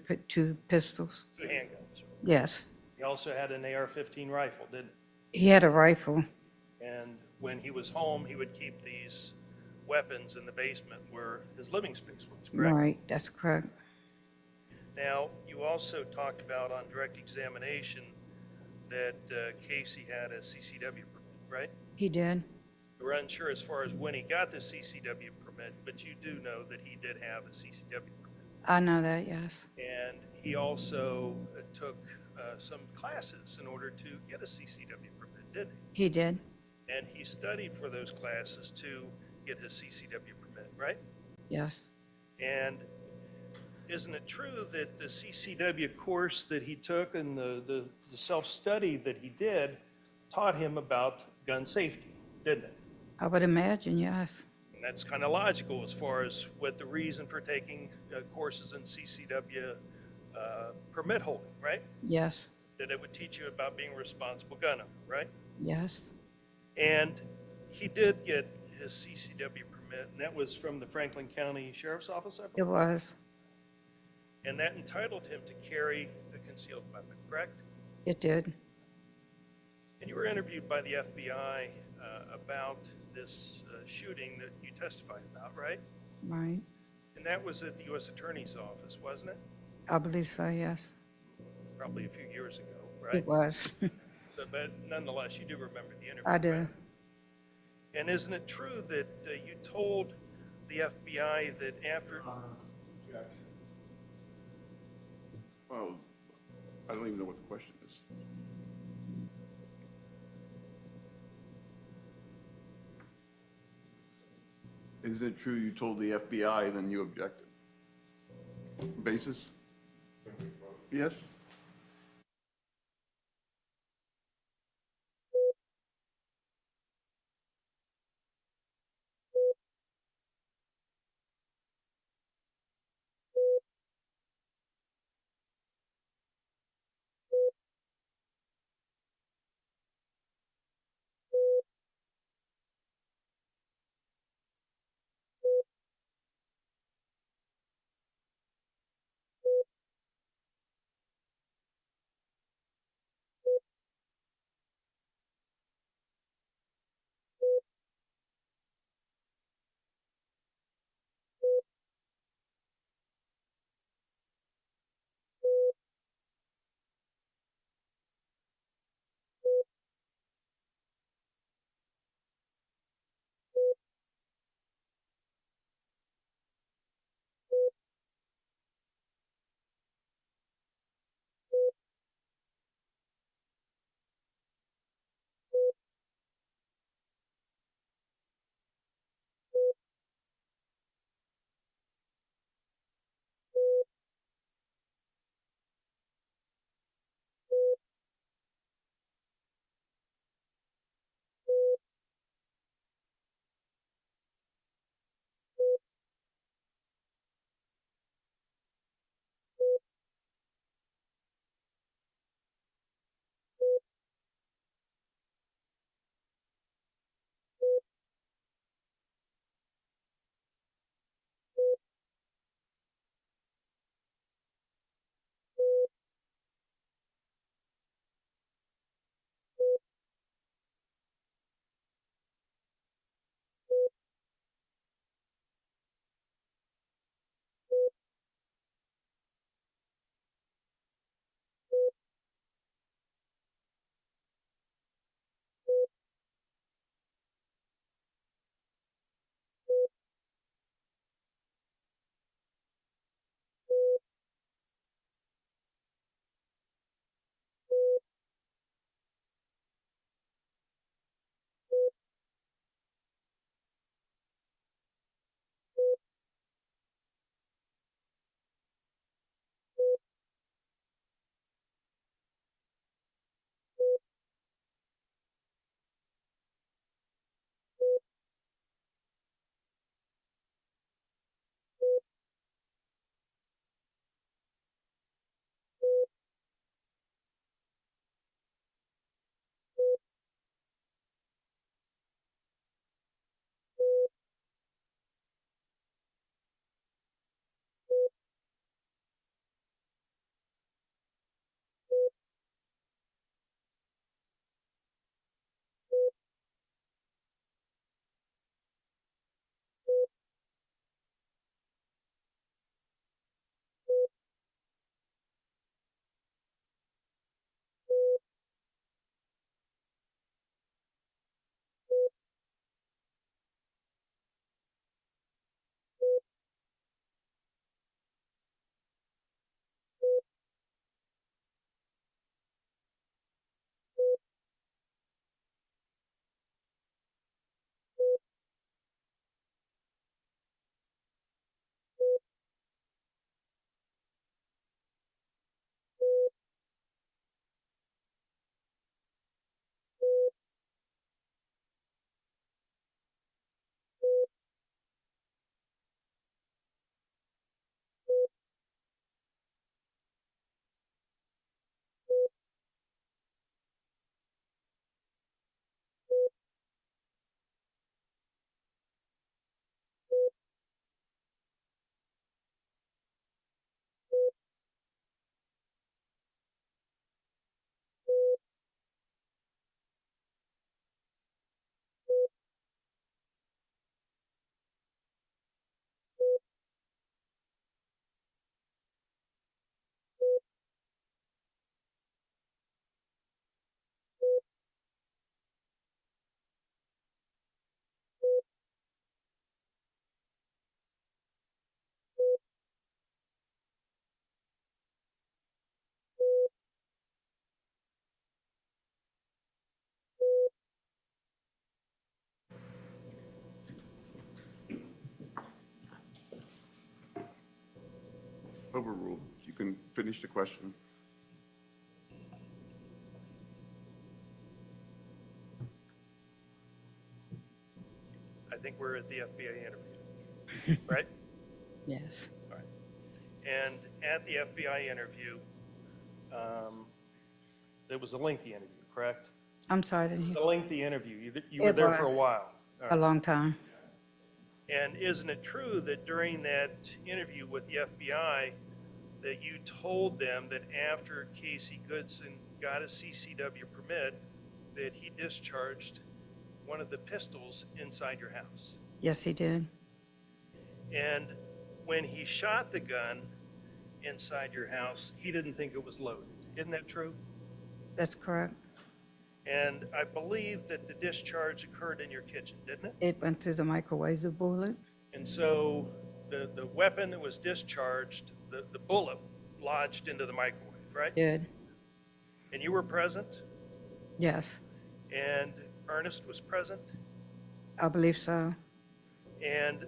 pistols. 2 handguns. Yes. He also had an AR-15 rifle, didn't He had a rifle. he? And when he was home, he would keep these weapons in the basement where his living space was, correct? Right, that's correct. Now, you also talked about on direct examination that Casey had a CCW permit, right? He did. We're unsure as far as when he got the CCW permit, but you do know that he did have a CCW permit. I know that, yes. And he also took some classes in order to get a CCW permit, didn't he? He did. And he studied for those classes to get his CCW permit, right? Yes. And isn't it true that the CCW course that he took and the self-study that he did taught him about gun safety, didn't it? I would imagine, yes. And that's kind of logical as far as what the reason for taking courses in CCW permit holding, right? Yes. That it would teach you about being a responsible gun owner, right? Yes. And he did get his CCW permit, and that was from the Franklin County Sheriff's Office, I It believe. was. And that entitled him to carry a concealed weapon, correct? It did. And you were interviewed by the FBI about this shooting that you testified about, right? Right. And that was at the U.S. Attorney's Office, wasn't it? I believe so, yes. Probably a few years ago, right? It was. So, but nonetheless, you do remember the interview. I do. right? And isn't it true that you told the FBI that after, Well, I don't even know what the question is. Is it true you told the FBI, then you objected? Basis? Yes? Overruled. You can finish the question. I think we're at the FBI interview, right? Yes. All right. And at the FBI interview, it was a lengthy interview, correct? I'm sorry, It was didn't a hear. lengthy interview. You were It there for a was. while. All A right. long time. And isn't it true that during that interview with the FBI, that you told them that after Casey Goodson got a CCW permit, that he discharged one of the pistols inside your house? Yes, he did. And when he shot the gun inside your house, he didn't think it was loaded. Isn't that true? That's correct. And I believe that the discharge occurred in your kitchen, didn't it? It went through the microwave, the bullet. And so the weapon that was discharged, the bullet lodged into the microwave, right? Did. And you were present, Yes, and Ernest was present, I believe so. and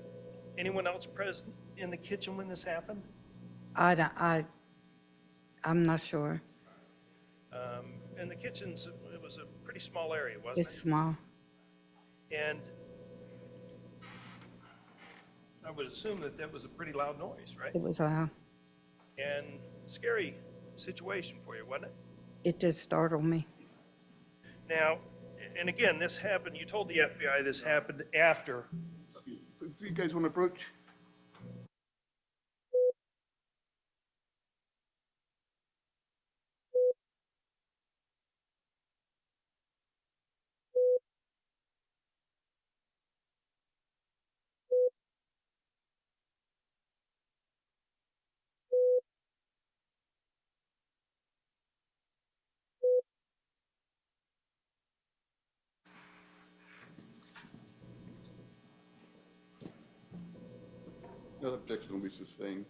anyone else present in the kitchen when this happened? I'm not sure. And the kitchen's, it was a pretty small area, wasn't It's it? small. And I would assume that that was a pretty loud noise, right? It was, And scary situation for you, wasn't it? it did startle me. Now, and again, this happened, you told the FBI this happened after. Do you guys want to approach? That objection will be sustained.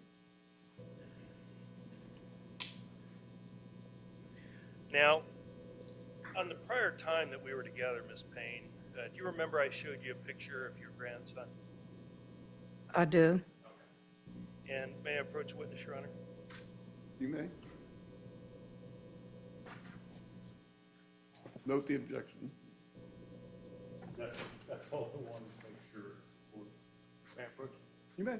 Now, on the prior time that we were together, Miss Payne, do you remember I showed you a picture of your grandson? I do. And may I approach a witness, Your Honor? You may. Note the objection. That's all I wanted to make sure. May I approach? You may.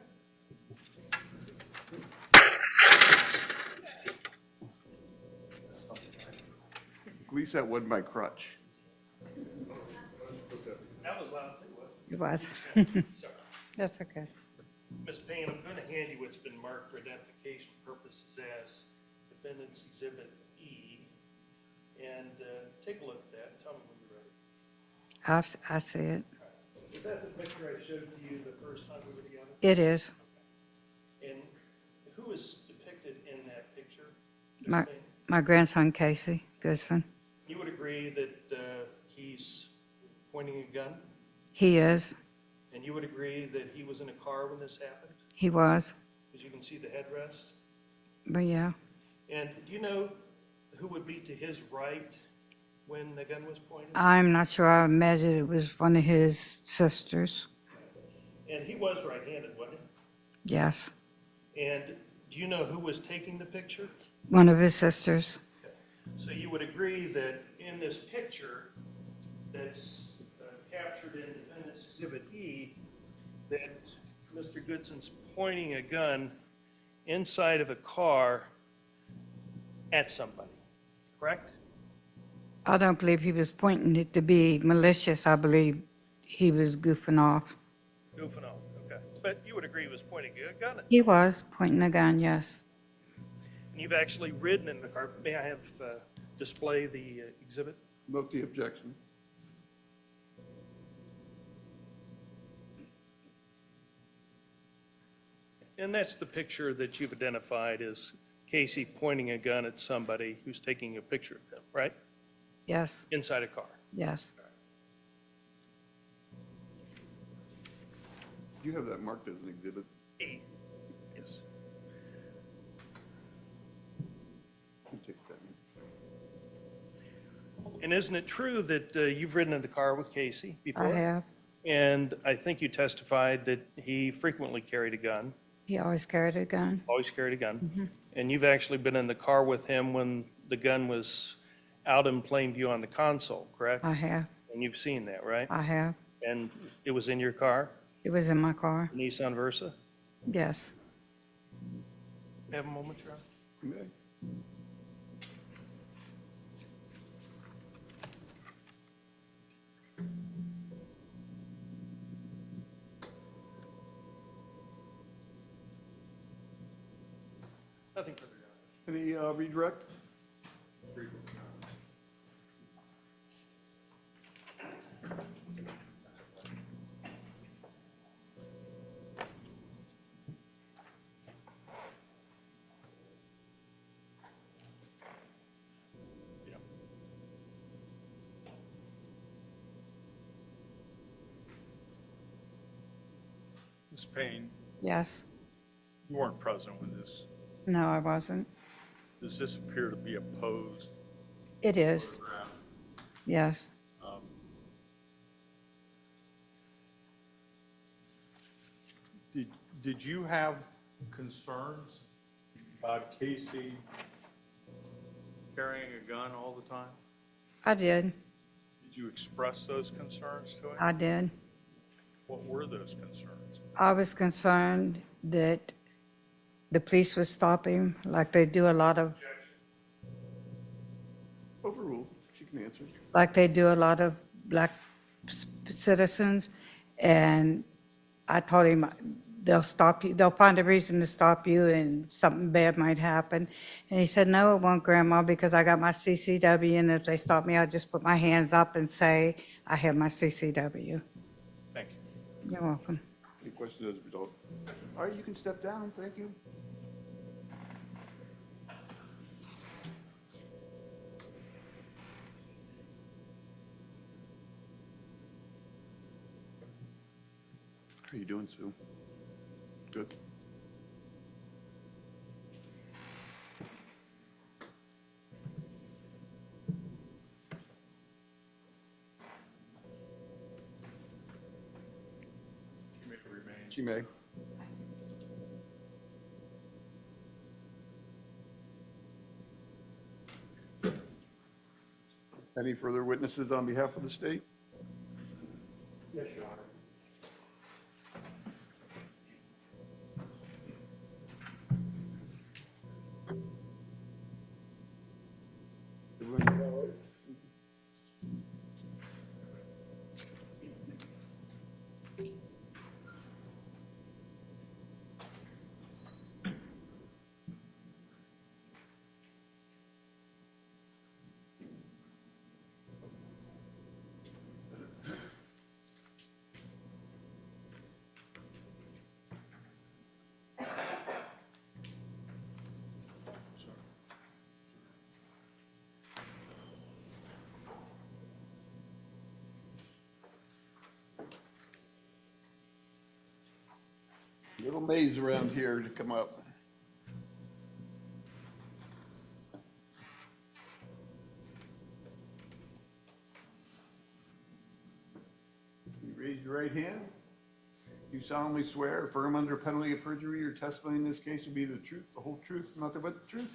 At least that wasn't my crutch. That was loud, too, wasn't It was. it? Sorry. That's okay. Ms. Payne, I'm going to hand you what's been marked for identification purposes as Defendant's Exhibit E. And take a look at that and tell me when you're ready. I see it. Is that the picture I showed to you the first time we were together? It is. And who is depicted in that picture? Ms. My, Payne? my grandson, Casey Goodson. You would agree that he's pointing a gun? He is. And you would agree that he was in a car when this happened? He was. As you can see the headrest? But yeah, And do you know who would be to his right when the gun was pointed? I'm not sure. I imagine it was one of his sisters. And he was right-handed, wasn't Yes, he? And do you know who was taking the picture? one of his sisters. So you would agree that in this picture that's captured in Defendant's Exhibit E, that Mr. Goodson's pointing a gun inside of a car at somebody, correct? I don't believe he was pointing it to be malicious. I believe he was goofing off. Goofing off, okay. But you would agree he was pointing a gun at He was pointing a gun, yes. And you've actually ridden in the car. May I have display the exhibit? Note the objection. And that's the picture that you've identified as Casey pointing a gun at somebody who's taking a picture of them, right? Yes, Inside a car. yes. You have that marked as an exhibit. E, yes. You take that. And isn't it true that you've ridden in the car with Casey before? I have. And I think you testified that he frequently carried a gun. He always carried a gun. Always carried a gun. And you've actually been in the car with him when the gun was out in plain view on the console, correct? I have. And you've seen that, right? I have. And it was in your car, It was in my car. Nissan Versa? Yes. Have a moment, Sharon? Okay. Nothing further. Any redirect? Ms. Payne, Yes. you weren't present when this, No, I wasn't. does this appear to be a posed It is. photograph? Yes. Did you have concerns about Casey carrying a gun all the time? I did. Did you express those concerns to him? I did. What were those concerns? I was concerned that the police would stop him like they do a lot of, Overruled. She can answer. like they do a lot of black citizens. And I told him they'll stop you, they'll find a reason to stop you and something bad might happen. And he said, no, it won't, Grandma, because I got my CCW, and if they stop me, I'll just put my hands up and say, I have my CCW. Thank you. You're welcome. Any questions as a result? All right, you can step down. Thank you. How are you doing, Sue? Good. You may remain. She may. Any further witnesses on behalf of the state? Yes, Your Honor. Little maze around here to come up. You raise your right hand. You solemnly swear, affirm under penalty of perjury, your testimony in this case will be the truth, the whole truth, nothing but the truth.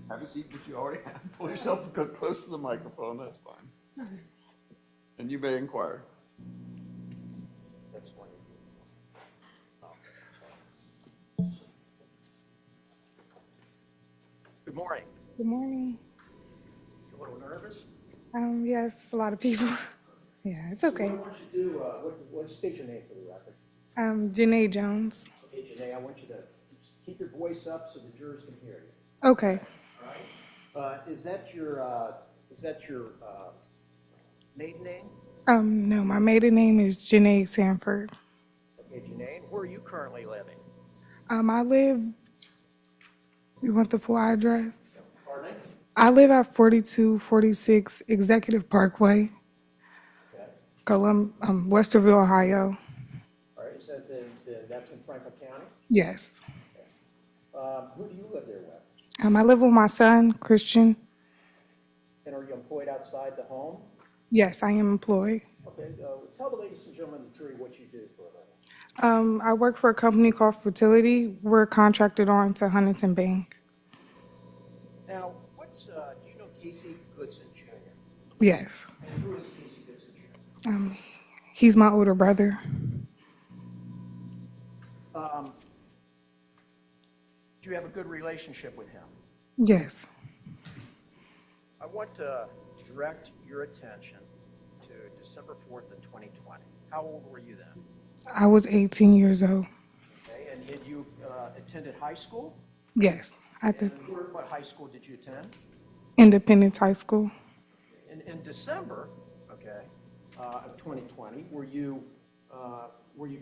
Have a seat, which you already have. Pull yourself close to the microphone, that's fine. And you may inquire. That's one. Good morning. Good morning. You a little nervous? Yes, a lot of people. Yeah, it's okay. What I want you to do, state your name for the record. Jana Jones. Okay, Janae, I want you to keep your voice up so the jurors can hear you. Okay. All right? Is that your maiden name? No, my maiden name is Janae Sanford. Okay, Janae, where are you currently living? I live, you want the full address? Pardon me? I live at 4246 Executive Parkway, Okay. Westerville, Ohio. All right, is that that's in Franklin County? Yes. Who do you live there with? I live with my son, Christian. And are you employed outside the home? Yes, I am employed. Okay, tell the ladies and gentlemen of the jury what you do for a living. I work for a company called Fertility. We're contracted on to Huntington Bank. Now, do you know Casey Goodson Jr.? Yes. And who is Casey Goodson Jr.? He's my older brother. Do you have a good relationship with him? Yes. I want to direct your attention to December 4th of 2020. How old were you then? I was 18 years old. Okay, and did you attended high school? Yes. At the And what high school did you attend? Independence High School. In December, okay, of 2020, were you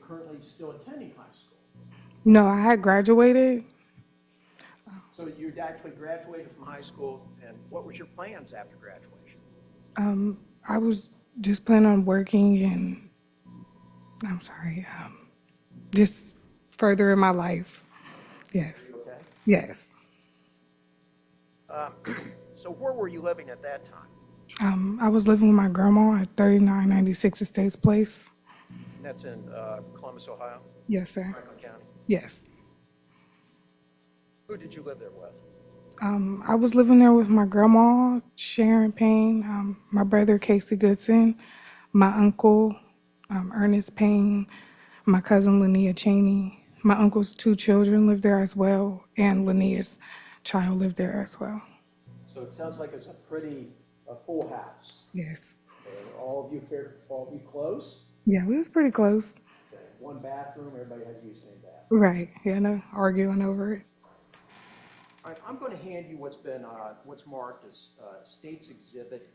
currently still attending high school? No, I had graduated. So you'd actually graduated from high school, and what was your plans after graduation? I was just planning on working and, just further in my life. Yes. Are you okay? Yes. So where were you living at that time? I was living with my grandma at 3996 Estates Place. And that's in Columbus, Ohio, Yes, sir. Franklin County. Yes. Who did you live there with? I was living there with my grandma, Sharon Payne, my brother, Casey Goodson, my uncle, Ernest Payne, my cousin, Linnea Cheney. My uncle's 2 children lived there as well, and Linnea's child lived there as well. So it sounds like it's a pretty full house. Yes. And all of you close? Yeah, we was pretty close. Okay. One bathroom, everybody had to use the same bathroom. Right. Yeah, no, arguing over it. All right, I'm going to hand you what's marked as State's Exhibit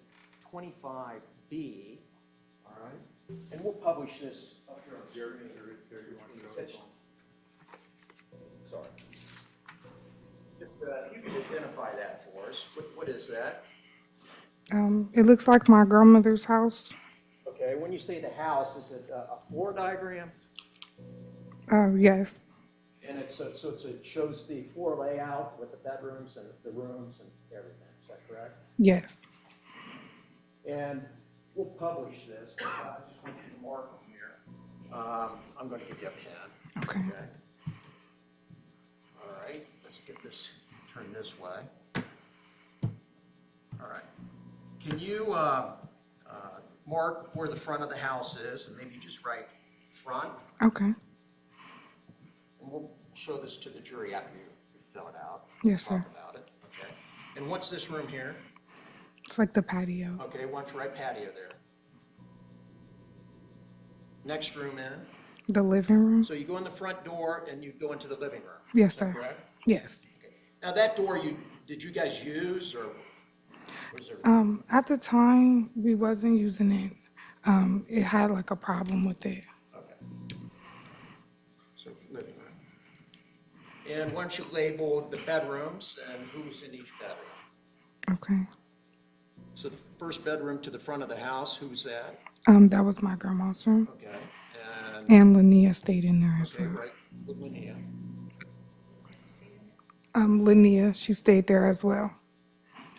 25B, all right? And we'll publish this up here on Jerry. Sorry. Just, you can identify that for us. What is that? It looks like my grandmother's house. Okay, when you say the house, is it a floor diagram? Yes. And it shows the floor layout with the bedrooms and the rooms and everything, is that correct? Yes. And we'll publish this, but I just want you to mark them here. I'm going to give you a pen. Okay. All right, let's get this turned this way. All right. Can you mark where the front of the house is, and maybe just write front? Okay. And we'll show this to the jury after you fill it out. Yes, sir. Talk about it, okay? And what's this room here? It's like the patio. Okay, why don't you write patio there? Next room in. The living room? So you go in the front door and you go into the living room. Yes, Is that sir. correct? Yes. Okay. Now that door, did you guys use, or was there? At the time, we wasn't using it. It had like a problem with it. Okay. So living room. And why don't you label the bedrooms and who's in each bedroom? Okay. So the first bedroom to the front of the house, who's that? That was my grandma's room. Okay. And Linnea stayed in there as Okay, well. right, with Linnea. Linnea, she stayed there as well.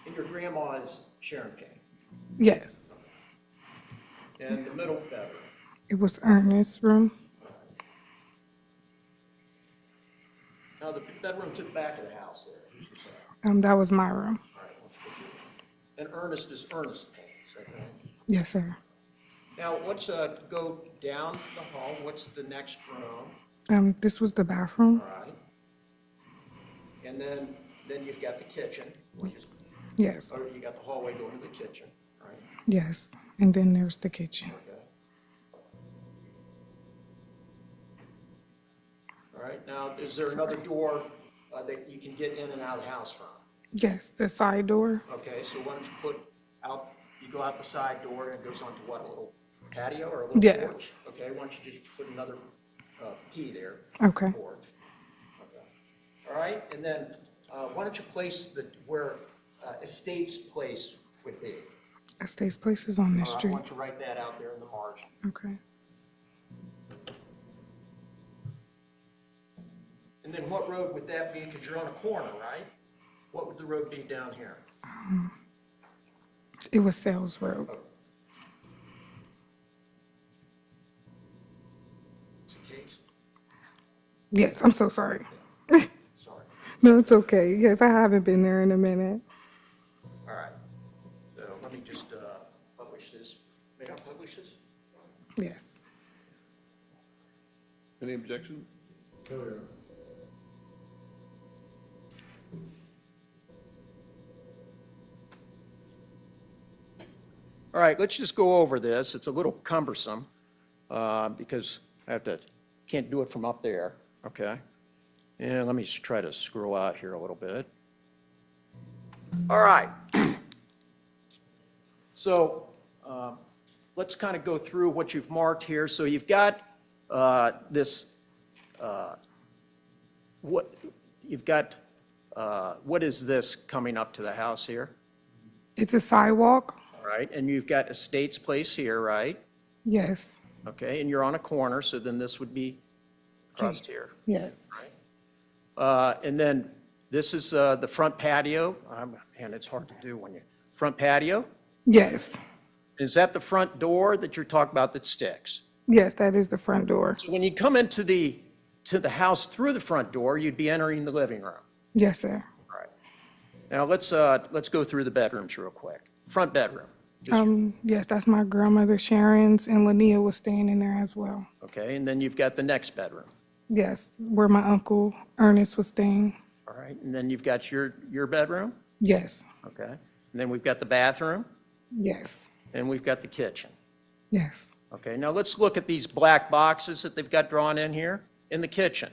And your grandma is Sharon Payne. Yes. And the middle bedroom. It was Ernest's room. Now the bedroom to the back of the house there, who's that? That was my room. All right, let's put you. And Ernest is Ernest Payne, is that right? Yes, sir. Now, let's go down the hall. What's the next room? This was the bathroom. All right. And then you've got the kitchen, which is, Yes. or you got the hallway going to the kitchen, right? Yes. And then there's the kitchen. Okay. All right, now, is there another door that you can get in and out of the house from? Yes, the side door. Okay, so why don't you you go out the side door and it goes onto what, a little patio or a little Yes. porch? Okay, why don't you just put another P there? Okay. Porch. Okay. All right, and then why don't you place where Estates Place would be? Estates Place is on this Why street. don't you write that out there in the margin? Okay. And then what road would that be? Because you're on a corner, right? What would the road be down here? It was Sales Road. case? Yes, I'm so sorry. Sorry. No, it's okay. Yes, I haven't been there in a minute. All right. So let me just publish this. May I publish this? Yes. Any objection? No, Your Honor. All right, let's just go over this. It's a little cumbersome because can't do it from up there, okay? And let me just try to scroll out here a little bit. All right. So let's kind of go through what you've marked here. So you've got this, what is this coming up to the house here? It's a sidewalk? All right, and you've got Estates Place here, right? Yes. Okay, and you're on a corner, so then this would be across here. Yes. And then this is the front patio. Man, it's hard to do when you, front patio? Yes. Is that the front door that you're talking about that sticks? Yes, that is the front door. So when you come into the house through the front door, you'd be entering the living room. Yes, sir. All right. Now let's go through the bedrooms real quick. Front bedroom. Yes, that's my grandmother Sharon's, and Linnea was staying in there as well. Okay, and then you've got the next bedroom. Yes, where my uncle Ernest was staying. All right, and then you've got your bedroom. Yes. Okay, and then we've got the bathroom, Yes. and we've got the kitchen. Yes. Okay, now let's look at these black boxes that they've got drawn in here in the kitchen.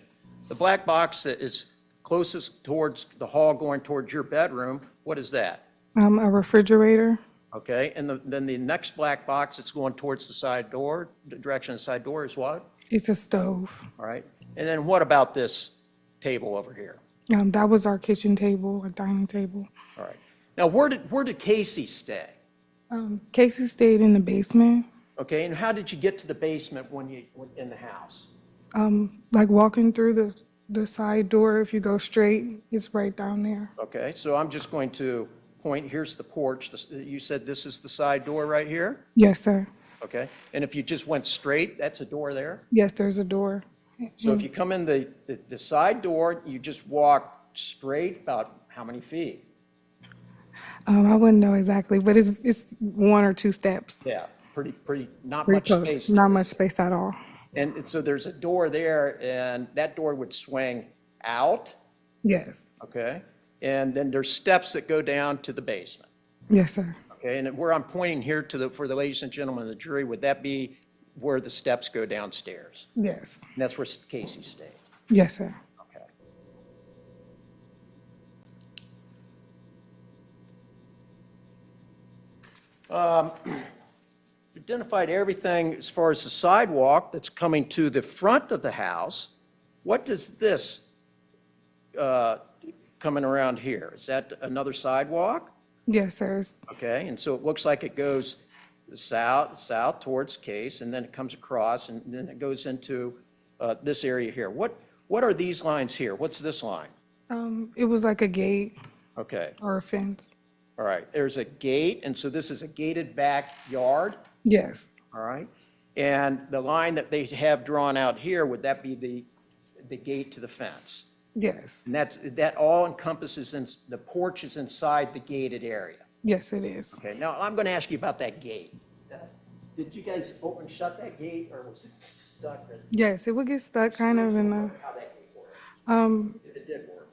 The black box that is closest towards the hall going towards your bedroom, what is that? A refrigerator. Okay, and then the next black box that's going towards the side door, the direction of the side door is what? It's a stove. All right, and then what about this table over here? That was our kitchen table, a dining table. All right, now where did Casey stay? Casey stayed in the basement. Okay, and how did you get to the basement when you went in the house? Like walking through the side door, if you go straight, it's right down there. Okay, so I'm just going to point, here's the porch. You said this is the side door right here? Yes, sir. Okay, and if you just went straight, that's a door there? Yes, there's a door. So if you come in the side door, you just walk straight about how many feet? I wouldn't know exactly, but it's one or two steps. Yeah, pretty, not Pretty much close. space. Not much space at all. And so there's a door there, and that door would swing out, Yes. okay? And then there's steps that go down to the basement, Yes, sir. okay? And where I'm pointing here for the ladies and gentlemen of the jury, would that be where the steps go downstairs? Yes. And that's where Casey stayed, Yes, sir. okay? You've identified everything as far as the sidewalk that's coming to the front of the house. What does this coming around here? Is that another sidewalk? Yes, sir. Okay, and so it looks like it goes south towards Case, and then it comes across, and then it goes into this area here. What are these lines here? What's this line? It was like a gate Okay, or a fence. all right, there's a gate, and so this is a gated backyard, Yes. all right? And the line that they have drawn out here, would that be the gate to the fence? Yes. And that all encompasses, the porch is inside the gated area. Yes, it is. Okay, now I'm going to ask you about that gate. Did you guys open, shut that gate, or was it stuck? Yes, it would get stuck kind of in the, How that gate worked? If it did work.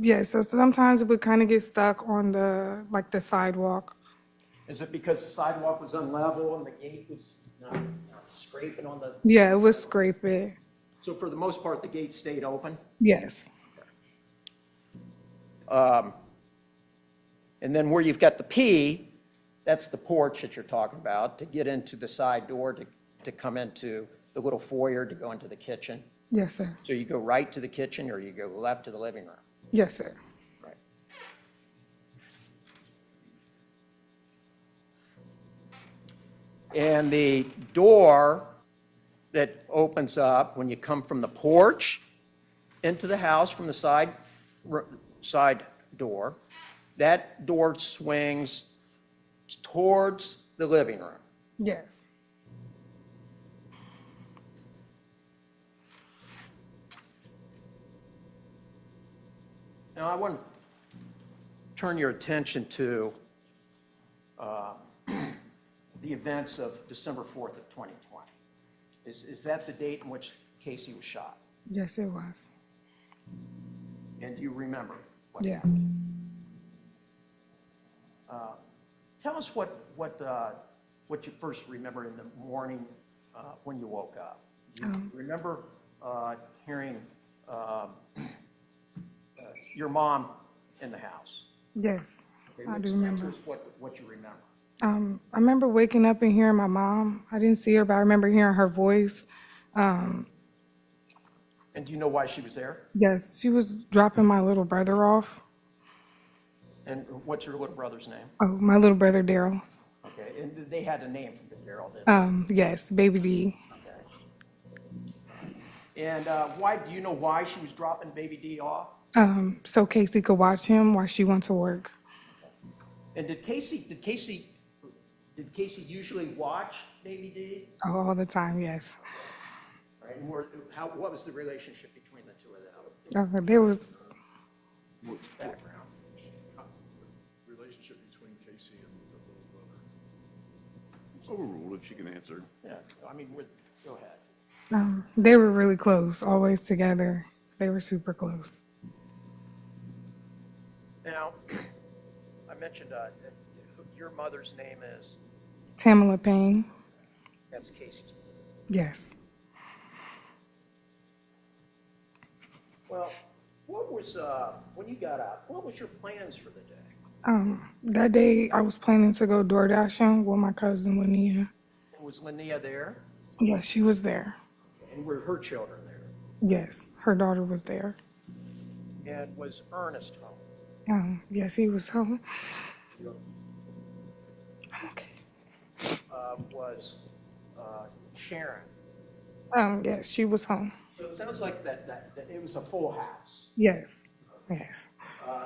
yes, so sometimes it would kind of get stuck on the sidewalk. Is it because the sidewalk was unlevel and the gate was not scraping on the? Yeah, it would scrape it. So for the most part, the gate stayed open? Yes. And then where you've got the P, that's the porch that you're talking about, to get into the side door, to come into the little foyer, to go into the kitchen. Yes, sir. So you go right to the kitchen, or you go left to the living room? Yes, sir. Right. And the door that opens up when you come from the porch into the house from the side door, that door swings towards the living room. Yes. Now, I want to turn your attention to the events of December 4th of 2020. Is that the date in which Casey was shot? Yes, it was. And do you remember? what- Yes. Tell us what you first remember in the morning when you woke up. Do you remember hearing your mom in the house? Yes, Okay, I do explain to remember. us what you remember. I remember waking up and hearing my mom. I didn't see her, but I remember hearing her voice. And do you know why she was there? Yes, she was dropping my little brother off. And what's your little brother's name? Oh, my little brother Daryl. Okay, and they had a name for Daryl, didn't Yes, Baby D. they? Okay. And why, do you know why she was dropping Baby D off? So Casey could watch him while she went to work. And did Casey usually watch Baby D? Oh, all the time, yes. Right, and what was the relationship between the two of them? There was, Background. Relationship between Casey and the little brother. Overruled if she can answer. Yeah, I mean, go ahead. they were really close, always together. They were super close. Now, I mentioned your mother's name is, Tamala Payne, that's Casey's. yes. Well, what was, when you got out, what was your plans for the day? That day I was planning to go door dashing with my cousin Linnea. And was Linnea there? Yes, she was there. And were her children there? Yes, her daughter was there. And was Ernest home? Yes, he was home. Okay. Was Sharon? Yes, she was home. So it sounds like that it was a full house, Yes, yes,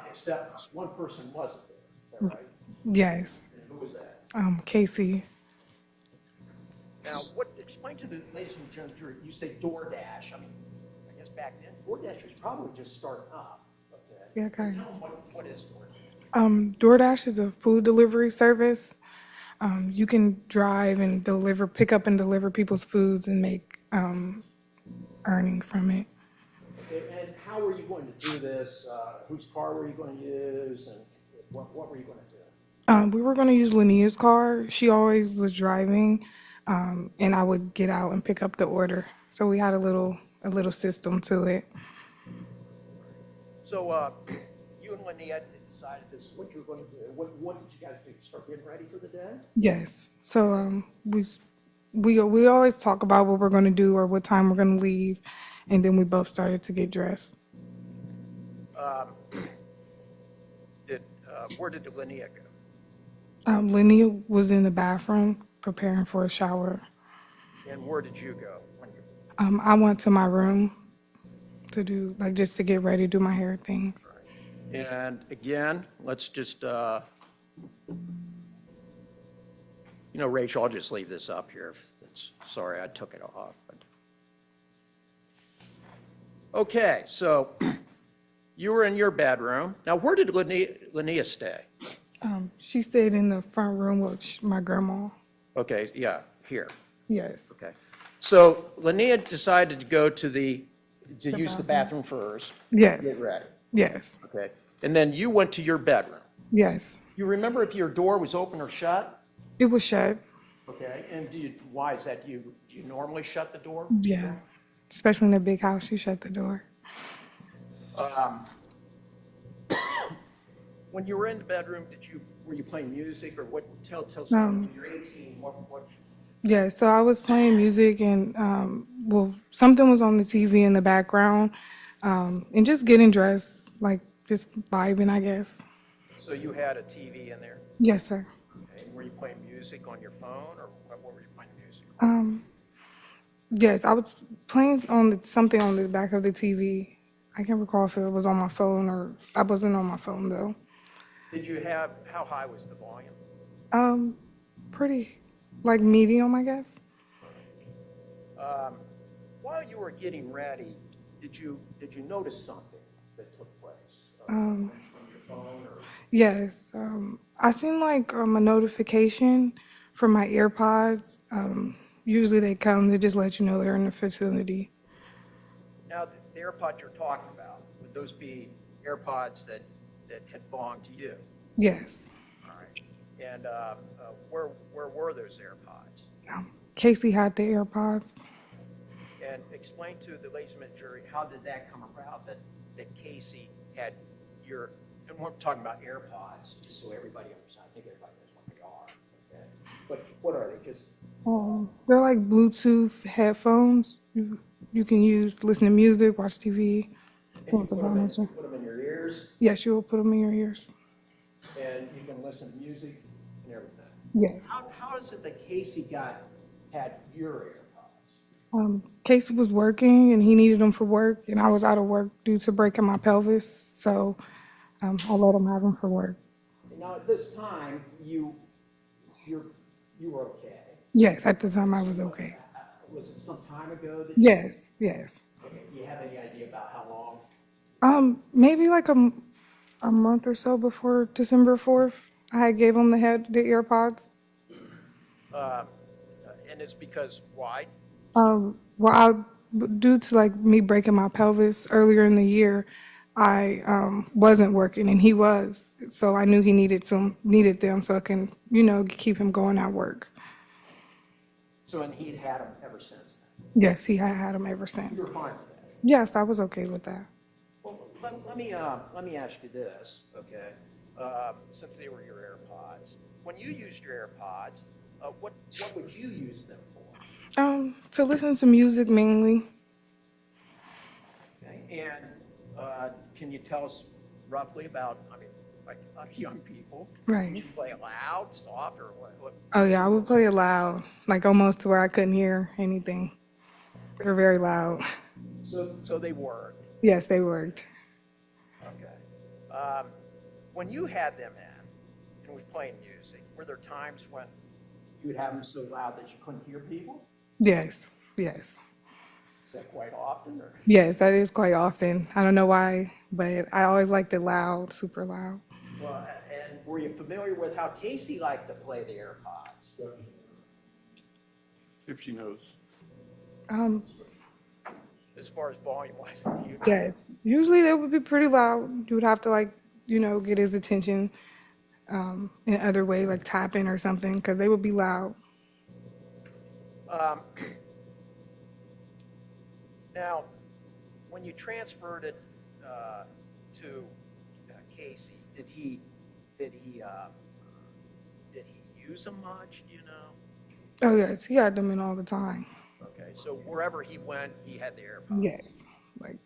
except one person wasn't there, is that right? yes. And who was that? Casey. Now, explain to the ladies and gentlemen, you say DoorDash, I mean, I guess back then, DoorDash was probably just starting up. Okay. Yeah, okay. Tell them what is DoorDash? DoorDash is a food delivery service. You can drive and pick up and deliver people's foods and make earning from it. Okay, and how were you going to do this? Whose car were you going to use, and what were you going to do? We were going to use Linnea's car. She always was driving, and I would get out and pick up the order. So we had a little system to it. So you and Linnea decided this is what you were going to do. What did you guys do? Start getting ready for the day? Yes. So we always talk about what we're going to do or what time we're going to leave, and then we both started to get dressed. Where did Linnea go? Linnea was in the bathroom preparing for a shower. And where did you go? I went to my room to do, just to get ready, do my hair things. And again, let's just, Rachel, I'll just leave this up here. Sorry, I took it off. Okay, so you were in your bedroom. Now, where did Linnea stay? She stayed in the front room with my grandma. Okay, yeah, here. Yes. Okay. So Linnea decided to go to use the bathroom first. Yes. Get ready. Yes. Okay. And then you went to your bedroom. Yes. You remember if your door was open or shut? It was shut. Okay. And why is that? Do you normally shut the door? Yeah. Especially in a big house, you shut the door. When you were in the bedroom, were you playing music or what? Tell us. You're 18. What? Yeah, so I was playing music and, something was on the TV in the background, and just getting dressed, just vibing, I guess. So you had a TV in there? Yes, sir. Okay. And were you playing music on your phone or what were you playing music on? Yes, I was playing something on the back of the TV. I can't recall if it was on my phone or I wasn't on my phone though. How high was the volume? Pretty, medium, I guess. While you were getting ready, did you notice something that took place? Um, yes, I seen like a notification from my AirPods. Usually they come, they just let you know they're in the facility. Now, the AirPods you're talking about, would those be AirPods that had belonged to you? Yes. All right. And where were those AirPods? Casey had the AirPods. And explain to the ladies and jury, how did that come about that Casey had your, and we're talking about AirPods, just so everybody understands. I think everybody knows what they are. Okay. But what are they? Just They're like Bluetooth headphones. You can use, listen to music, watch TV, things of that nature. put them in your ears, Yes, you will put them in your ears. and you can listen to music and everything. Yes. How is it that Casey had your AirPods? Casey was working and he needed them for work, and I was out of work due to breaking my pelvis, so I let him have them for work. Now, at this time, you were okay. Yes, at the time I was okay. Was it some time ago that Yes, yes. okay, do you have any idea about how long? Maybe like a month or so before December 4th, I gave him the AirPods. And it's because why? Due to like me breaking my pelvis earlier in the year, I wasn't working and he was, so I knew he needed them so I can, keep him going at work. So, and he'd had them ever since then? Yes, he had them ever You since. were fine with that? Yes, I was okay with that. Well, let me ask you this, okay? Since they were your AirPods, when you used your AirPods, what would you use them for? To listen to music mainly. Okay, and can you tell us roughly about, like young people? Right. Did you play loud, soft, or what? Oh yeah, I would play it loud, like almost to where I couldn't hear anything. They were very loud. So they worked. Yes, they worked. Okay. When you had them in and was playing music, were there times when you would have them so loud that you couldn't hear people? Yes, yes. Is that quite often, or? Yes, that is quite often. I don't know why, but I always liked it loud, super loud. Well, and were you familiar with how Casey liked to play the AirPods? If she knows. As far as volume-wise, you? Yes, usually they would be pretty loud. You would have to get his attention in other way, like tapping or something, because they would be loud. Now, when you transferred it to Casey, did he use them much? Do you know? Oh yes, he had them in all the time. Okay, so wherever he went, he had the AirPods. Yes, like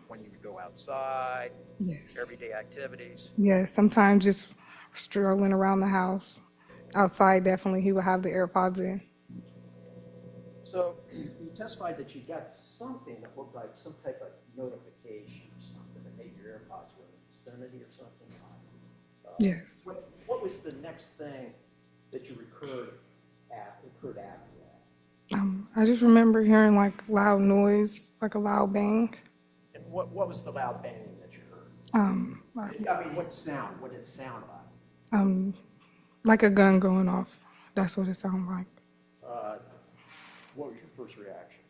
When you would go outside, yes, everyday activities. yes. Sometimes just strolling around the house. Outside, definitely, he would have the AirPods in. So you testified that you got something that looked like some type of notification or something that maybe your AirPods were in the vicinity or something. Yes. What was the next thing that you occurred after that? I just remember hearing like loud noise, like a loud bang. And what was the loud banging that you heard? What sound? What did it sound like? Like a gun going off. That's what it sounded like. What was your first reaction?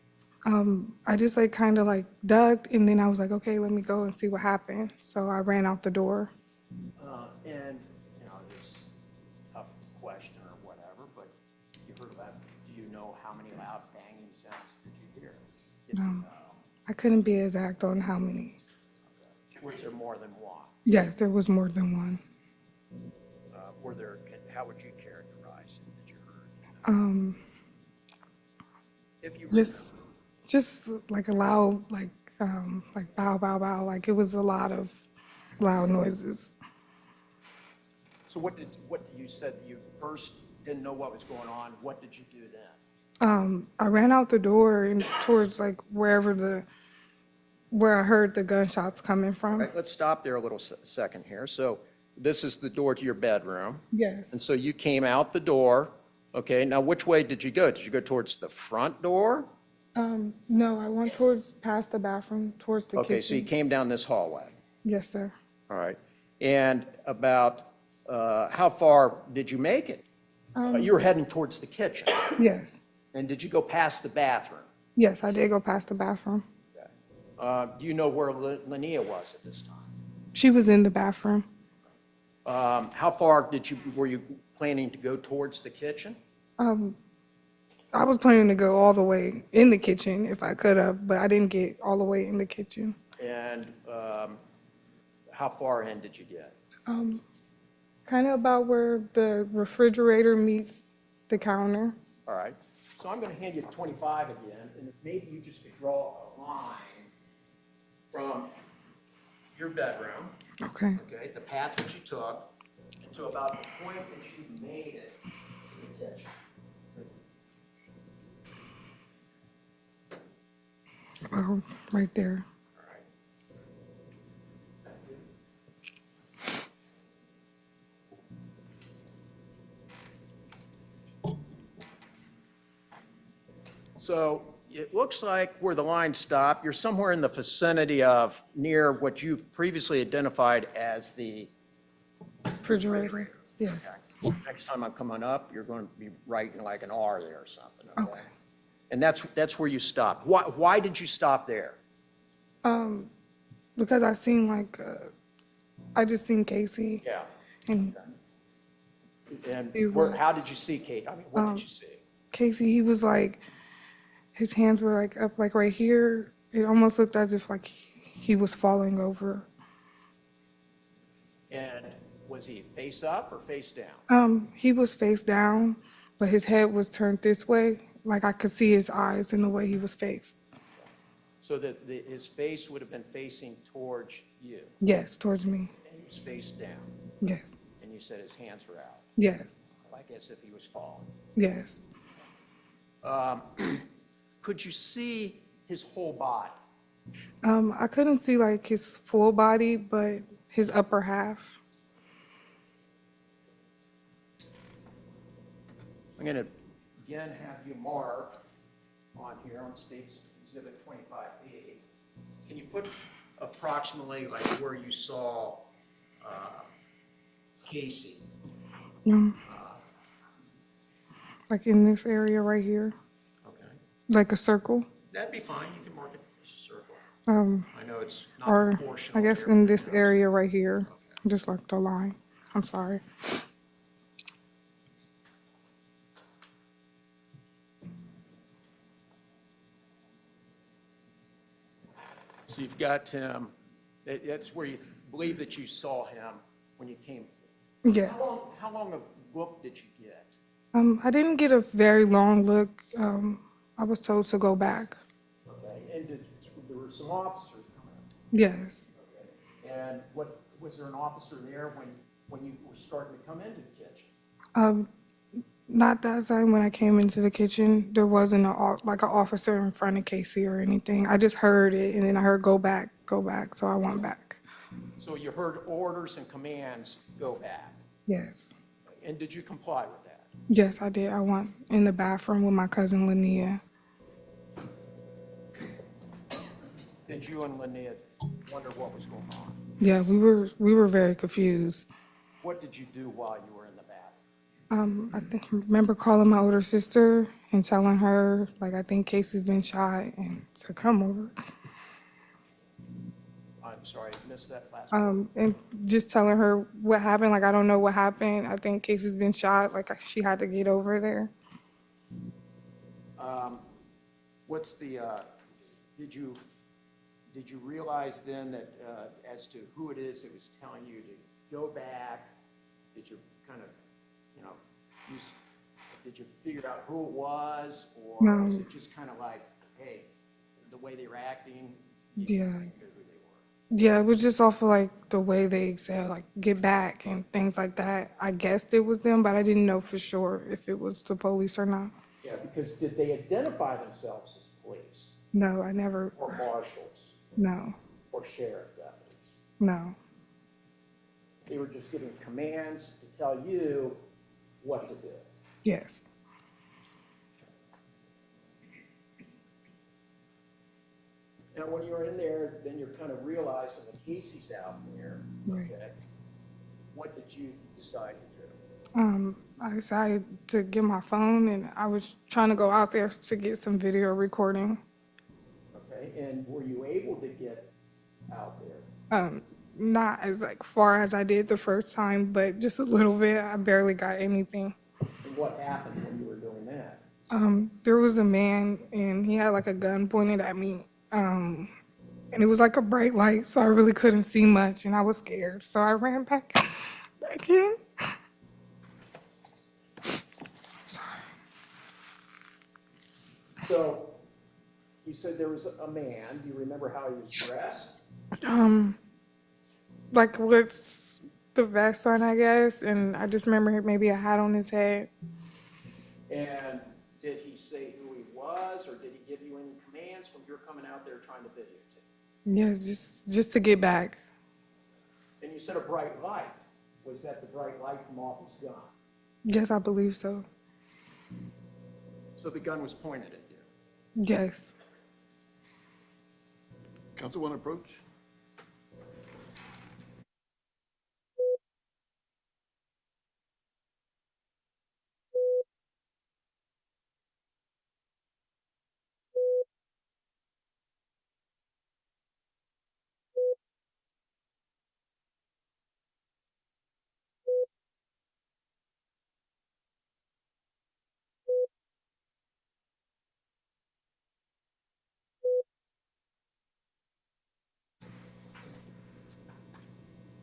I just kind of ducked, and then I was like, okay, let me go and see what happened. So I ran out the door. And, this tough question or whatever, but you heard about, do you know how many loud banging sounds did you hear? If you know. I couldn't be exact on how many. Okay. Was there more than one? Yes, there was more than one. How would you characterize it that you heard? If you Just like a loud, like bow, bow, bow. Like it was a lot of loud noises. So what you said you first didn't know what was going on. What did you do then? I ran out the door and towards where I heard the gunshots coming from. All right, let's stop there a little second here. So this is the door to your bedroom. Yes. And so you came out the door. Okay, now which way did you go? Did you go towards the front door No, I went towards, past the bathroom, towards the Okay, so you kitchen. came down this hallway. Yes, sir. All right. And about how far did you make it? You were heading towards the kitchen. Yes. And did you go past the bathroom? Yes, I did go past the bathroom. Do you know where Linnea was at this time? She was in the bathroom. How far were you planning to go towards the kitchen? I was planning to go all the way in the kitchen if I could have, but I didn't get all the way in the kitchen. And how far in did you get? Kind of about where the refrigerator meets the counter. All right. So I'm going to hand you 25 again, and if maybe you just could draw a line from your bedroom, Okay. okay, the path that you took, to about the point that you made it to the kitchen. Right there. All right. So it looks like where the line stopped, you're somewhere in the vicinity of near what you've previously identified as the Refrigerator. Yes. okay. Next time I'm coming up, you're going to be writing like an R there or something. Okay. And that's where you stopped. Why did you stop there? Because I seen I just seen Casey Yeah. and And See what- how did you see Kate? I mean, what did you see? Casey, he was like, his hands were like up like right here. It almost looked as if like he was falling over. And was he face up or face down? He was face down, but his head was turned this way. Like I could see his eyes in the way he was faced. So that his face would have been facing towards you, Yes, towards me. and he was face down, Yes, and you said his hands were out, yes, like as if he was falling. yes. Could you see his whole body? I couldn't see like his full body, but his upper half. I'm going to again have you mark on here on State's Exhibit 25B. Can you put approximately like where you saw Casey? Like in this area right here, Okay. like a circle. That'd be fine. You can mark it as a circle. I know it's not Or proportional. I guess to in this everything else. area right here, just like the line. I'm sorry. So you've got him, that's where you believe that you saw him when you came. Yeah. How long of look did you get? I didn't get a very long look. I was told to go back. Okay, and there were some officers coming up. Yes. And was there an officer there when you were starting to come into the kitchen? Not that time when I came into the kitchen. There wasn't like an officer in front of Casey or anything. I just heard it, and then I heard go back, so I went back. So you heard orders and commands, go back. Yes. And did you comply with that? Yes, I did. I went in the bathroom with my cousin Linnea. Did you and Linnea wonder what was going on? Yeah, we were very confused. What did you do while you were in the bathroom? Remember calling my older sister and telling her, like, I think Casey's been shot and to come over. I'm sorry, I missed that last part. And just telling her what happened. Like, I don't know what happened. I think Casey's been shot. Like, she had to get over there. What's the, did you realize then that as to who it is that was telling you to go back? Did you kind of, did you figure out who it was? Or No. was it just kind of like, hey, the way they were acting? You Yeah. knew who they were? Yeah, it was just off of, like, the way they said, like, get back and things like that. I guessed it was them, but I didn't know for sure if it was the police or not. Yeah, because did they identify themselves as police No, I never, or marshals no, or sheriff deputies? no. They were just giving commands to tell you what to do. Yes. now when you're in there, then you're kind of realizing that Casey's out there, Right. okay? What did you decide to do? I decided to get my phone, and I was trying to go out there to get some video recording. Okay, and were you able to get out there? Not as like far as I did the first time, but just a little bit. I barely got anything. And what happened when you were doing that? There was a man, and he had like a gun pointed at me. And it was like a bright light, so I really couldn't see much, and I was scared, so I ran back in. So, you said there was a man, do you remember how he was dressed? Like with the vest on, I guess, and I just remember maybe a hat on his head. And did he say who he was, or did he give you any commands when you're coming out there trying to videotape? Yeah, just to get back. And you said a bright light. Was that the bright light from off his gun? Yes, I believe so. So the gun was pointed at you? Yes. Council want to approach?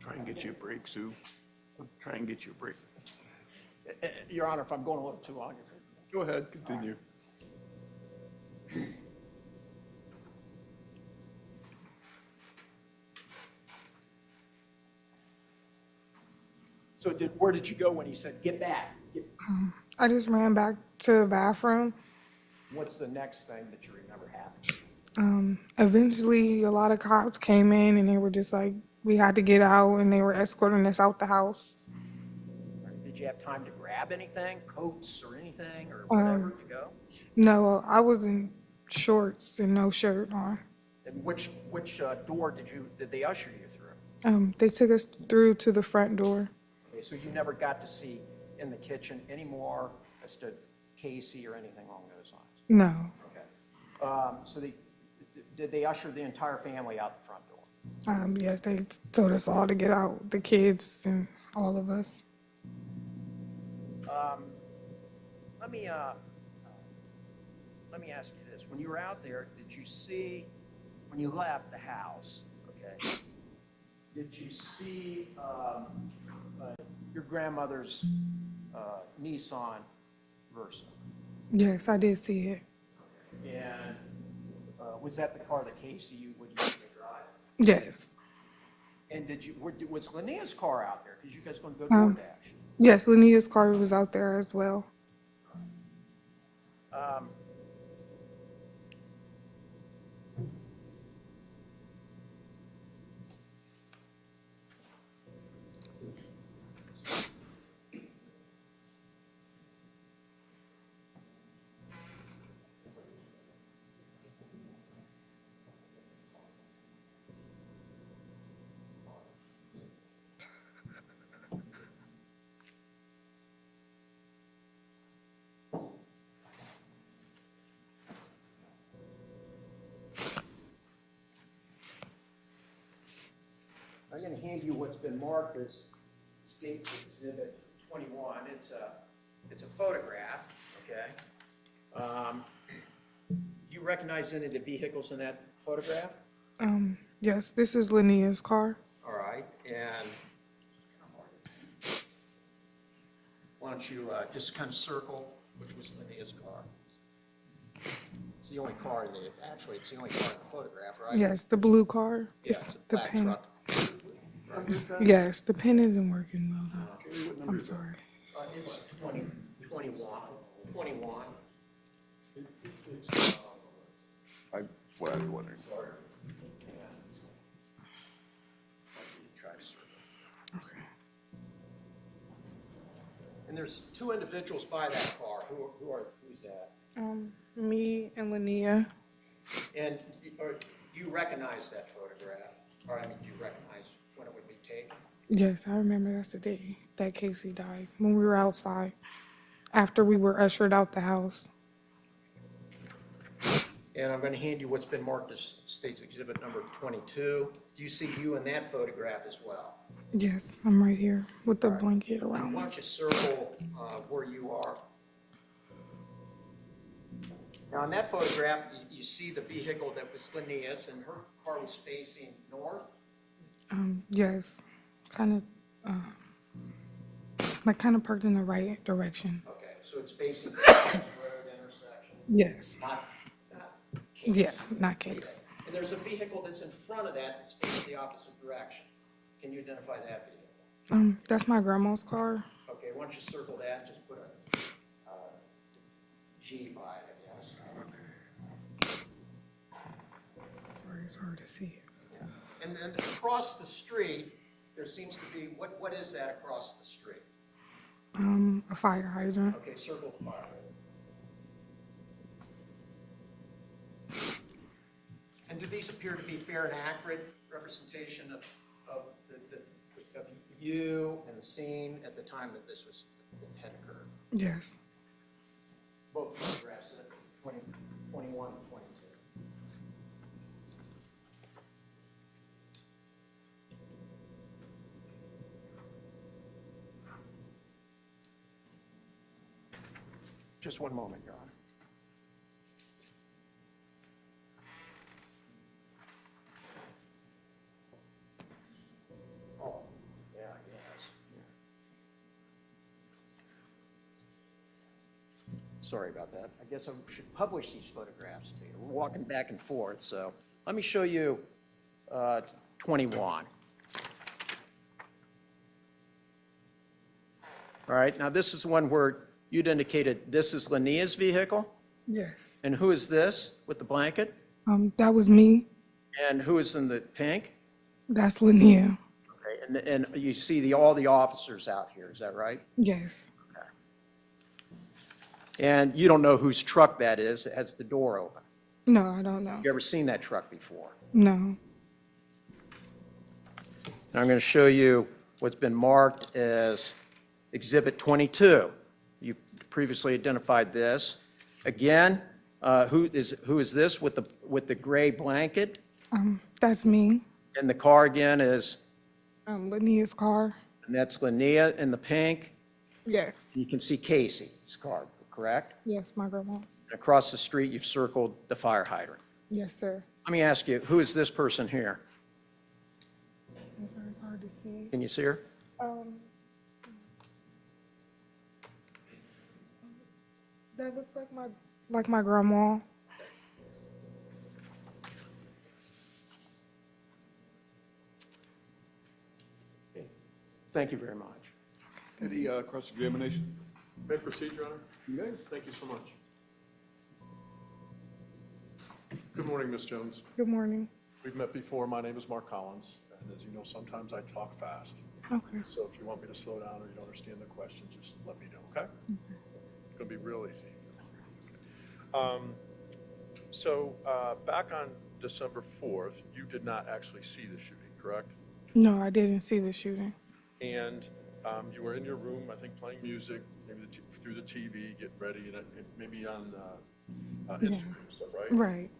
Try and get you a break, Sue. Try and get you a break. Your Honor, if I'm going a little too long. Go ahead, continue. So where did you go when he said, get back? I just ran back to the bathroom. What's the next thing that you remember happening? Eventually, a lot of cops came in, and they were just like, we had to get out, and they were escorting us out the house. Did you have time to grab anything, coats or anything, or whatever to go? No, I was in shorts and no shirt on. And which door did they usher you through? They took us through to the front door. Okay, so you never got to see in the kitchen anymore as to Casey or anything along those lines? No. Okay. So did they usher the entire family out the front door? Yes, they told us all to get out, the kids and all of us. Let me ask you this. When you were out there, did you see, when you left the house, okay, did you see your grandmother's Nissan Versa? Yes, I did see it. And was that the car that Casey would use to drive? Yes. And was Linnea's car out there? Because you guys going to go DoorDash? Yes, Linnea's car was out there as well. I'm going to hand you what's been marked as State's Exhibit 21. It's a photograph, okay? Do you recognize any of the vehicles in that photograph? Yes, this is Linnea's car. All right, and why don't you just kind of circle which was Linnea's car? It's the only car it's the only car in the photograph, right? Yes, the blue car. Yeah, It's it's a the black pen. truck. Yes, the pen isn't working well though. I'm sorry. It's 21. That's what I was wondering. Try to circle. Okay. And there's two individuals by that car. Who's that? Me and Linnea. And do you recognize that photograph? Or, I mean, do you recognize when it would be taken? Yes, I remember that's the day that Casey died, when we were outside, after we were ushered out the house. And I'm going to hand you what's been marked as State's Exhibit number 22. Do you see you in that photograph as well? Yes, I'm right here with the blanket And around why me. don't you circle where you are? Now, in that photograph, you see the vehicle that was Linnea's, and her car was facing north? Yes, kind of, like kind of parked in the right direction. Okay, so it's facing the road intersection, Yes, not Case. yeah, not Case. And there's a vehicle that's in front of that that's facing the opposite direction. Can you identify that vehicle? That's my grandma's car. Okay, why don't you circle that and just put a G by it, I guess. Sorry, it's hard to see. And then across the street, there seems to be, what is that across the street? A fire hydrant. Okay, circle the fire. And do these appear to be fair and accurate representation of you and the scene at the time that this had occurred? Yes. Both photographs, 21 and 22. Just one moment, Your Honor. Oh, yeah, yes. Sorry about that. I guess I should publish these photographs to you. We're walking back and forth, so let me show you 21. All right, now this is one where you'd indicated this is Linnea's vehicle, Yes. and who is this with the blanket? That was me. And who is in the pink? That's Linnea. Okay, and you see all the officers out here, is that right? Yes. Okay. And you don't know whose truck that is, it has the door open. No, I don't know. You ever seen that truck before? No. And I'm going to show you what's been marked as Exhibit 22. You previously identified this. Again, who is this with the gray blanket? That's me. And the car again is, Linnea's car. and that's Linnea in the pink. Yes. You can see Casey's car, correct? Yes, my grandma's. And across the street, you've circled the fire hydrant. Yes, sir. Let me ask you, who is this person here? I'm sorry, it's hard to see. Can you see her? That looks like my grandma. Thank you very much. Any cross-examination? May I proceed, Your Honor? You guys? Thank you so much. Good morning, Ms. Jones. Good morning. We've met before. My name is Mark Collins, and as you know, sometimes I talk fast. Okay. So if you want me to slow down or you don't understand the question, just let me know, okay? It's going to be real easy. Back on December 4th, you did not actually see the shooting, correct? No, I didn't see the shooting. And you were in your room, I think, playing music, maybe through the TV, getting ready, and maybe on Instagram and stuff, right? Right.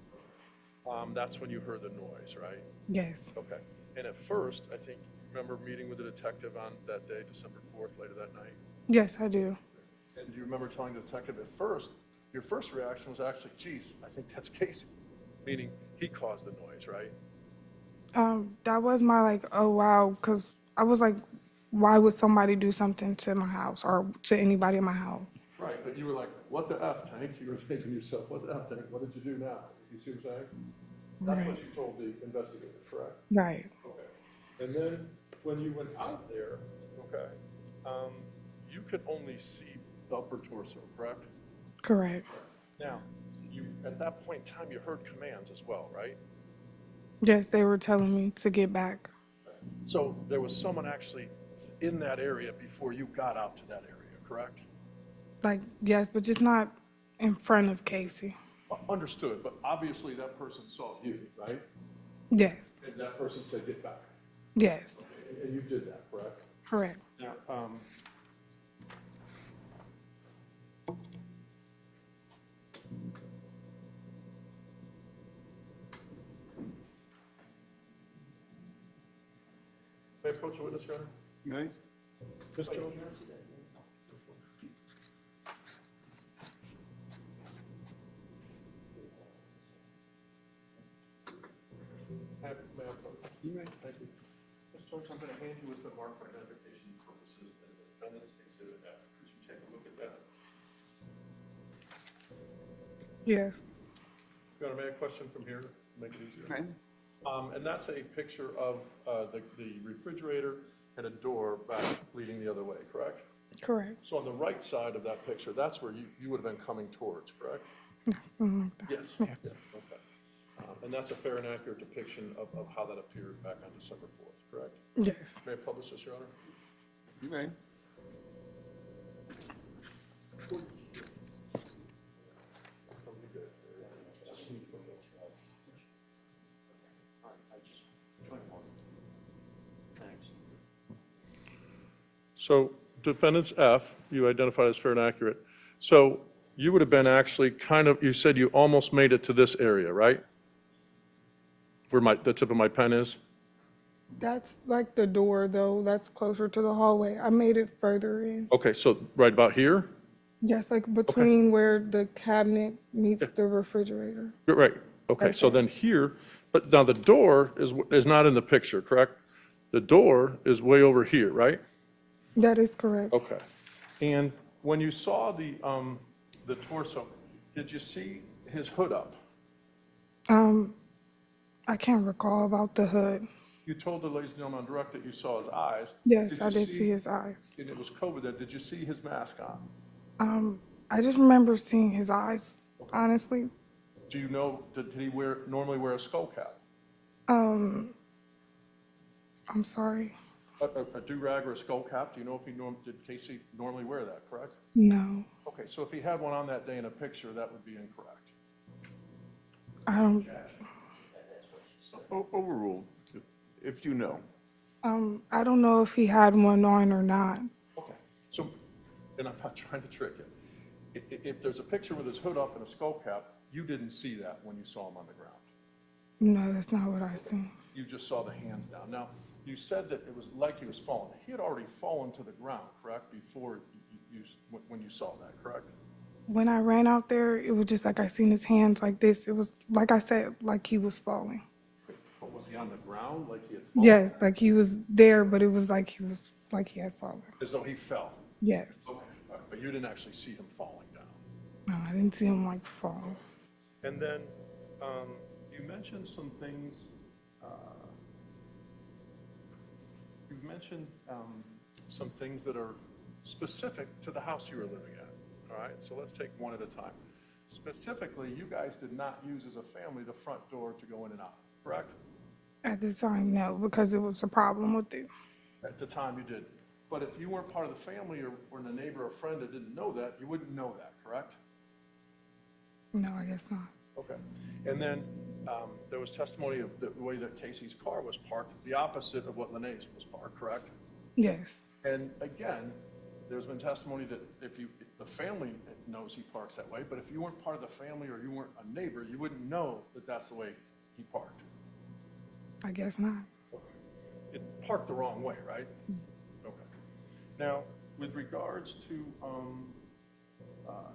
That's when you heard the noise, right? Yes. Okay. And at first, I think, remember meeting with the detective on that day, December 4th, later that night? Yes, I do. And do you remember telling the detective at first, your first reaction was actually, geez, I think that's Casey, meaning he caused the noise, right? That was my oh wow, because I was like, why would somebody do something to my house or to anybody in my house? Right, but you were like, what the F, Tank? You were thinking to yourself, what the F, Tank? What did you do now? You see what I'm saying? That's what Right. you told the investigator, correct? Right. Okay. And then when you went out there, okay, you could only see the upper torso, correct? Correct. Now, at that point in time, you heard commands as well, right? Yes, they were telling me to get back. So there was someone actually in that area before you got out to that area, correct? Yes, but just not in front of Casey. Understood, but obviously that person saw you, right? Yes, And that person said, get back. yes, And you did that, correct? correct. Now, may I approach the witness, Your Honor? Right? Ms. Jones? May I approach? You may. Thank you. Ms. Jones, I'm going to hand you with the mark for identification purposes and the defendant's exhibit F. Could you take a look at that? Yes, Your Honor, may I question from here, make it easier? Okay. And that's a picture of the refrigerator and a door back leading the other way, correct? correct. So on the right side of that picture, that's where you would have been coming towards, correct? Something like that. Yes. Yes, okay. And that's a fair and accurate depiction of how that appeared back on December 4th, correct? Yes, May I publish this, Your Honor? You may. Thanks. So defendant's F, you identified as fair and accurate. So you would have been actually kind of, you said you almost made it to this area, right? Where the tip of my pen is? that's like the door though, that's closer to the hallway. I made it further in. Okay, so right about here? Yes, like between where the cabinet meets the refrigerator. Right, okay, so then here, but now the door is not in the picture, correct? The door is way over here, right? That is correct. Okay. And when you saw the torso, did you see his hood up? I can't recall about the hood. You told the ladies and gentlemen on direct that you saw his eyes. Yes, I you did see his eyes. And it was COVID there. Did you see his mask on? I just remember seeing his eyes, honestly. Do you know, did he normally wear a skull cap? I'm sorry. A do-rag or a skull cap? Do you know if did Casey normally wear that, correct? No, Okay, so if he had one on that day in a picture, that would be incorrect. I don't, Overruled, if you know. I don't know if he had one on or not. Okay, so, and I'm not trying to trick you. If there's a picture with his hood up and a skull cap, you didn't see that when you saw him on the ground. No, that's not what I seen. You just saw the hands down. Now, you said that it was like he was falling. He had already fallen to the ground, correct, before when you saw that, correct? When I ran out there, it was just like I seen his hands like this. It was, like I said, like he was falling. But was he on the ground like he had fallen? Yes, like he was there, but it was like he had fallen. As though he fell? Yes. Okay, all right, but you didn't actually see him falling down. No, I didn't see him like fall. And then you mentioned some things, you've mentioned some things that are specific to the house you were living at, all right? So let's take one at a time. Specifically, you guys did not use as a family the front door to go in and out, correct? At the time, no, because it was a problem with it. At the time you did. But if you weren't part of the family or a neighbor or friend that didn't know that, you wouldn't know that, correct? No, I guess not. Okay. And then there was testimony of the way that Casey's car was parked, the opposite of what Lene's was parked, correct? Yes. And again, there's been testimony that if the family knows he parks that way, but if you weren't part of the family or you weren't a neighbor, you wouldn't know that that's the way he parked. I guess not. It parked the wrong way, right? Okay. Now, with regards to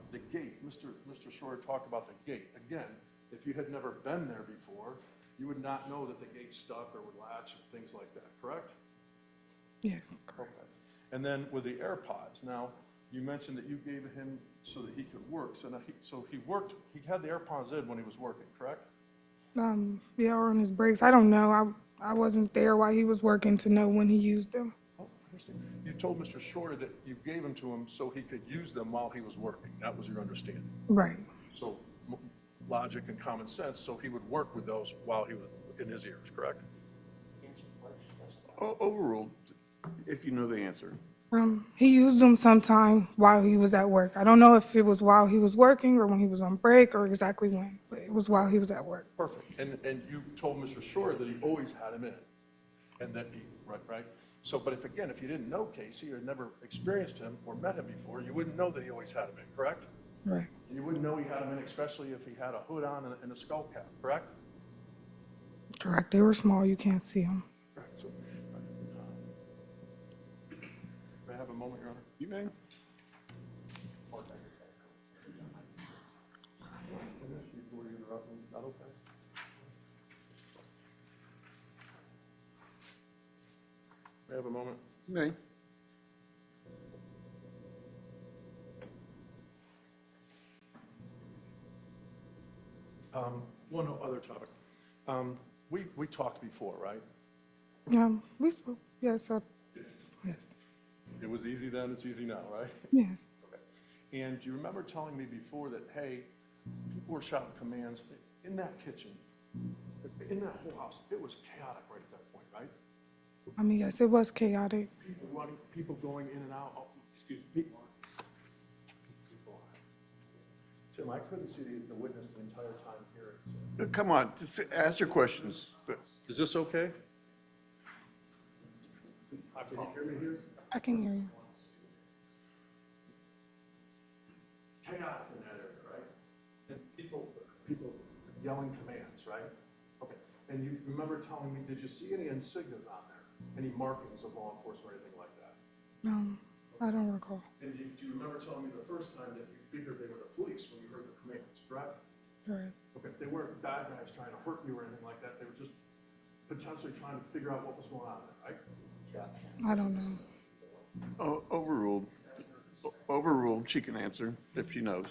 the gate, Mr. Shore talked about the gate. Again, if you had never been there before, you would not know that the gate stuck or would latch and things like that, correct? Yes, correct. Okay. And then with the AirPods, now, you mentioned that you gave him so that he could work. So now he worked, he had the AirPods in when he was working, correct? Yeah, or on his breaks. I don't know. I wasn't there while he was working to know when he used them. Oh, I understand. You told Mr. Shore that you gave them to him so he could use them while he was working. That was your understanding. Right. So logic and common sense, so he would work with those while he was in his ears, correct? Overruled, if you know the answer. He used them sometime while he was at work. I don't know if it was while he was working or when he was on break or exactly when, but It was while he was at work. Perfect. And you told Mr. Shore that he always had him in, and that he, right? So, but if you didn't know Casey or had never experienced him or met him before, you wouldn't know that he always had him in, correct? Right. You wouldn't know he had him in, especially if he had a hood on and a skull cap, correct? Correct. They were small. You can't see them. Correct. So, may I have a moment, Your Honor? You may. Before you interrupt me, is that okay? May I have a moment? You may. One other topic. We talked before, right? We spoke. Yes, yes, It was easy then, it's easy now, right? yes. Okay. And do you remember telling me before that, hey, people were shouting commands in that kitchen, in that whole house? It was chaotic right at that point, right? I mean, yes, it was chaotic. People running, people going in and out. Oh, excuse me. Tim, I couldn't see the witness the entire time here. Come on, just ask your questions. Is this okay? Can you hear me here? I can hear you. Chaotic in that area, right? And people yelling commands, right? Okay. And you remember telling me, did you see any insignias on there? Any markings of law enforcement or anything like that? I don't recall. And do you remember telling me the first time that you figured they were the police when you heard the commands, correct? Correct. Okay, they weren't bad guys trying to hurt you or anything like that. They were just potentially trying to figure out what was going on there, right? I don't know. Oh, overruled. Overruled. She can answer if she knows.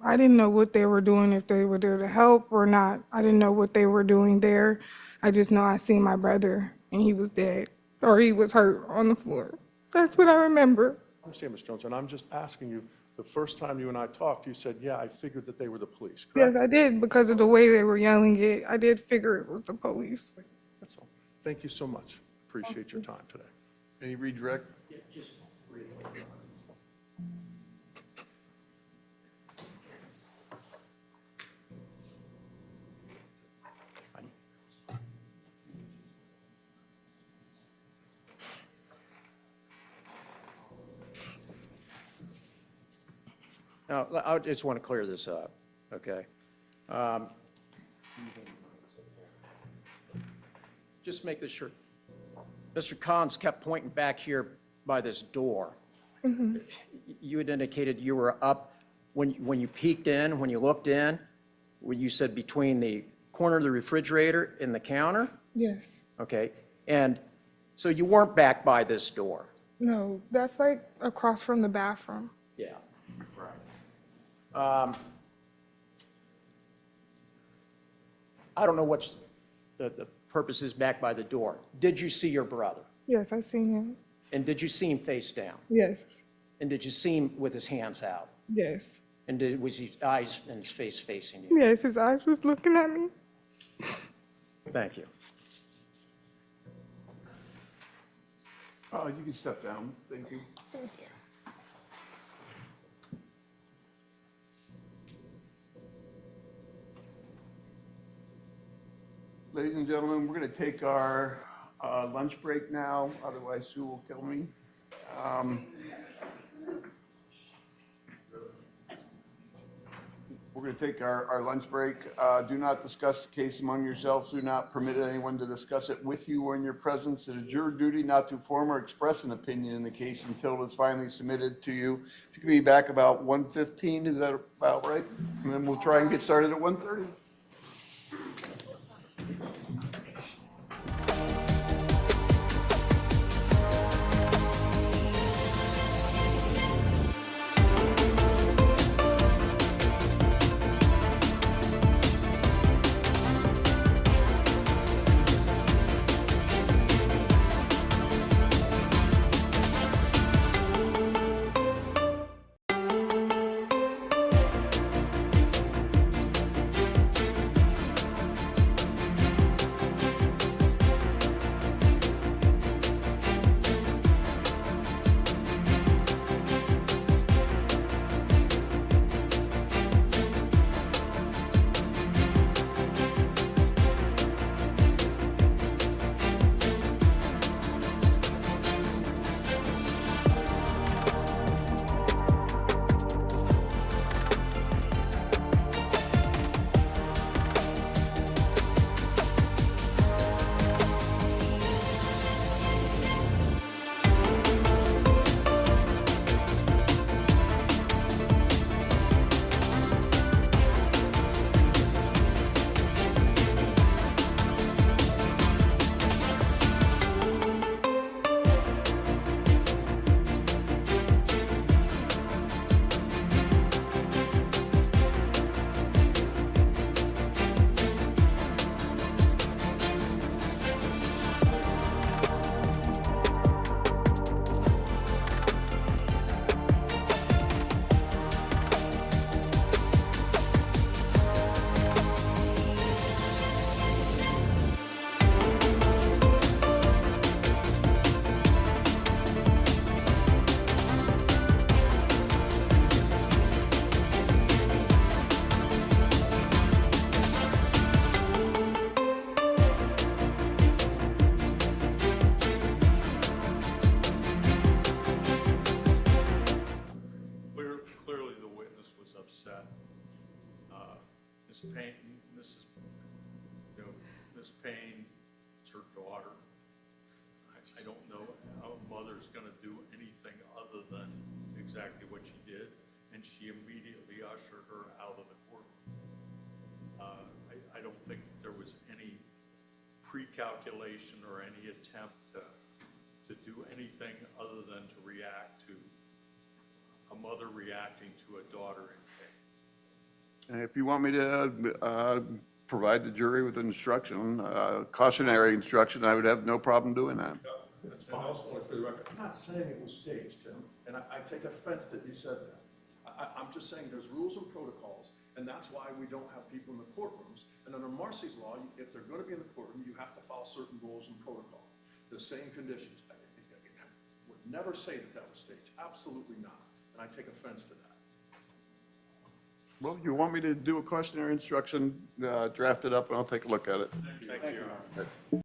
I didn't know what they were doing, if they were there to help or not. I didn't know what they were doing there. I just know I seen my brother and he was dead, or he was hurt on the floor. That's what I remember. I understand, Ms. Jones, and I'm just asking you, the first time you and I talked, you said, yeah, I figured that they were the police, correct? Yes, I did, because of the way they were yelling it. I did figure it was the police. That's all. Thank you so much. Appreciate your time today. Any redirect? Yeah, just read it. Now, I just want to clear this up, okay? Just make this sure. Mr. Collins kept pointing back here by this door. You had indicated you were up, when you peeked in, when you looked in, when you said between the corner of the refrigerator and the counter? Yes. Okay, and so you weren't back by this door? No, that's like across from the bathroom. Yeah, right. I don't know what's the purpose is back by the door. Did you see your brother? Yes, I seen him. And did you see him face down? Yes, And did you see him with his hands out? yes. And was his eyes and his face facing you? Yes, his eyes was looking at me. Thank you. You can step down. Thank you. Ladies and gentlemen, we're going to take our lunch break now, otherwise Sue will kill me. We're going to take our lunch break. Do not discuss the case among yourselves. Do not permit anyone to discuss it with you or in your presence. It is your duty not to form or express an opinion in the case until it is finally submitted to you. If you can be back about 1:15, is that about right? And then we'll try and get started at 1:30. set. Ms. Payne, Ms. Payne, it's her daughter. I don't know how a mother's gonna do anything other than exactly what she did, and she immediately ushered her out of the courtroom. I don't think there was any pre-calculation or any attempt to do anything other than to react to a mother reacting to a daughter in pain. And if you want me to provide the jury with instruction, cautionary instruction, I would have no problem doing that. That's fine. For the record, I'm not saying it was staged, Tim, and I take offense that you said that. I'm just saying there's rules and protocols, and that's why we don't have people in the courtrooms. And under Marcy's law, if they're going to be in the courtroom, you have to follow certain rules and protocol. The same conditions. I would never say that that was staged. Absolutely not. And I take offense to that. Well, if you want me to do a cautionary instruction, draft it up and I'll take a look at it. Thank you, Your Honor.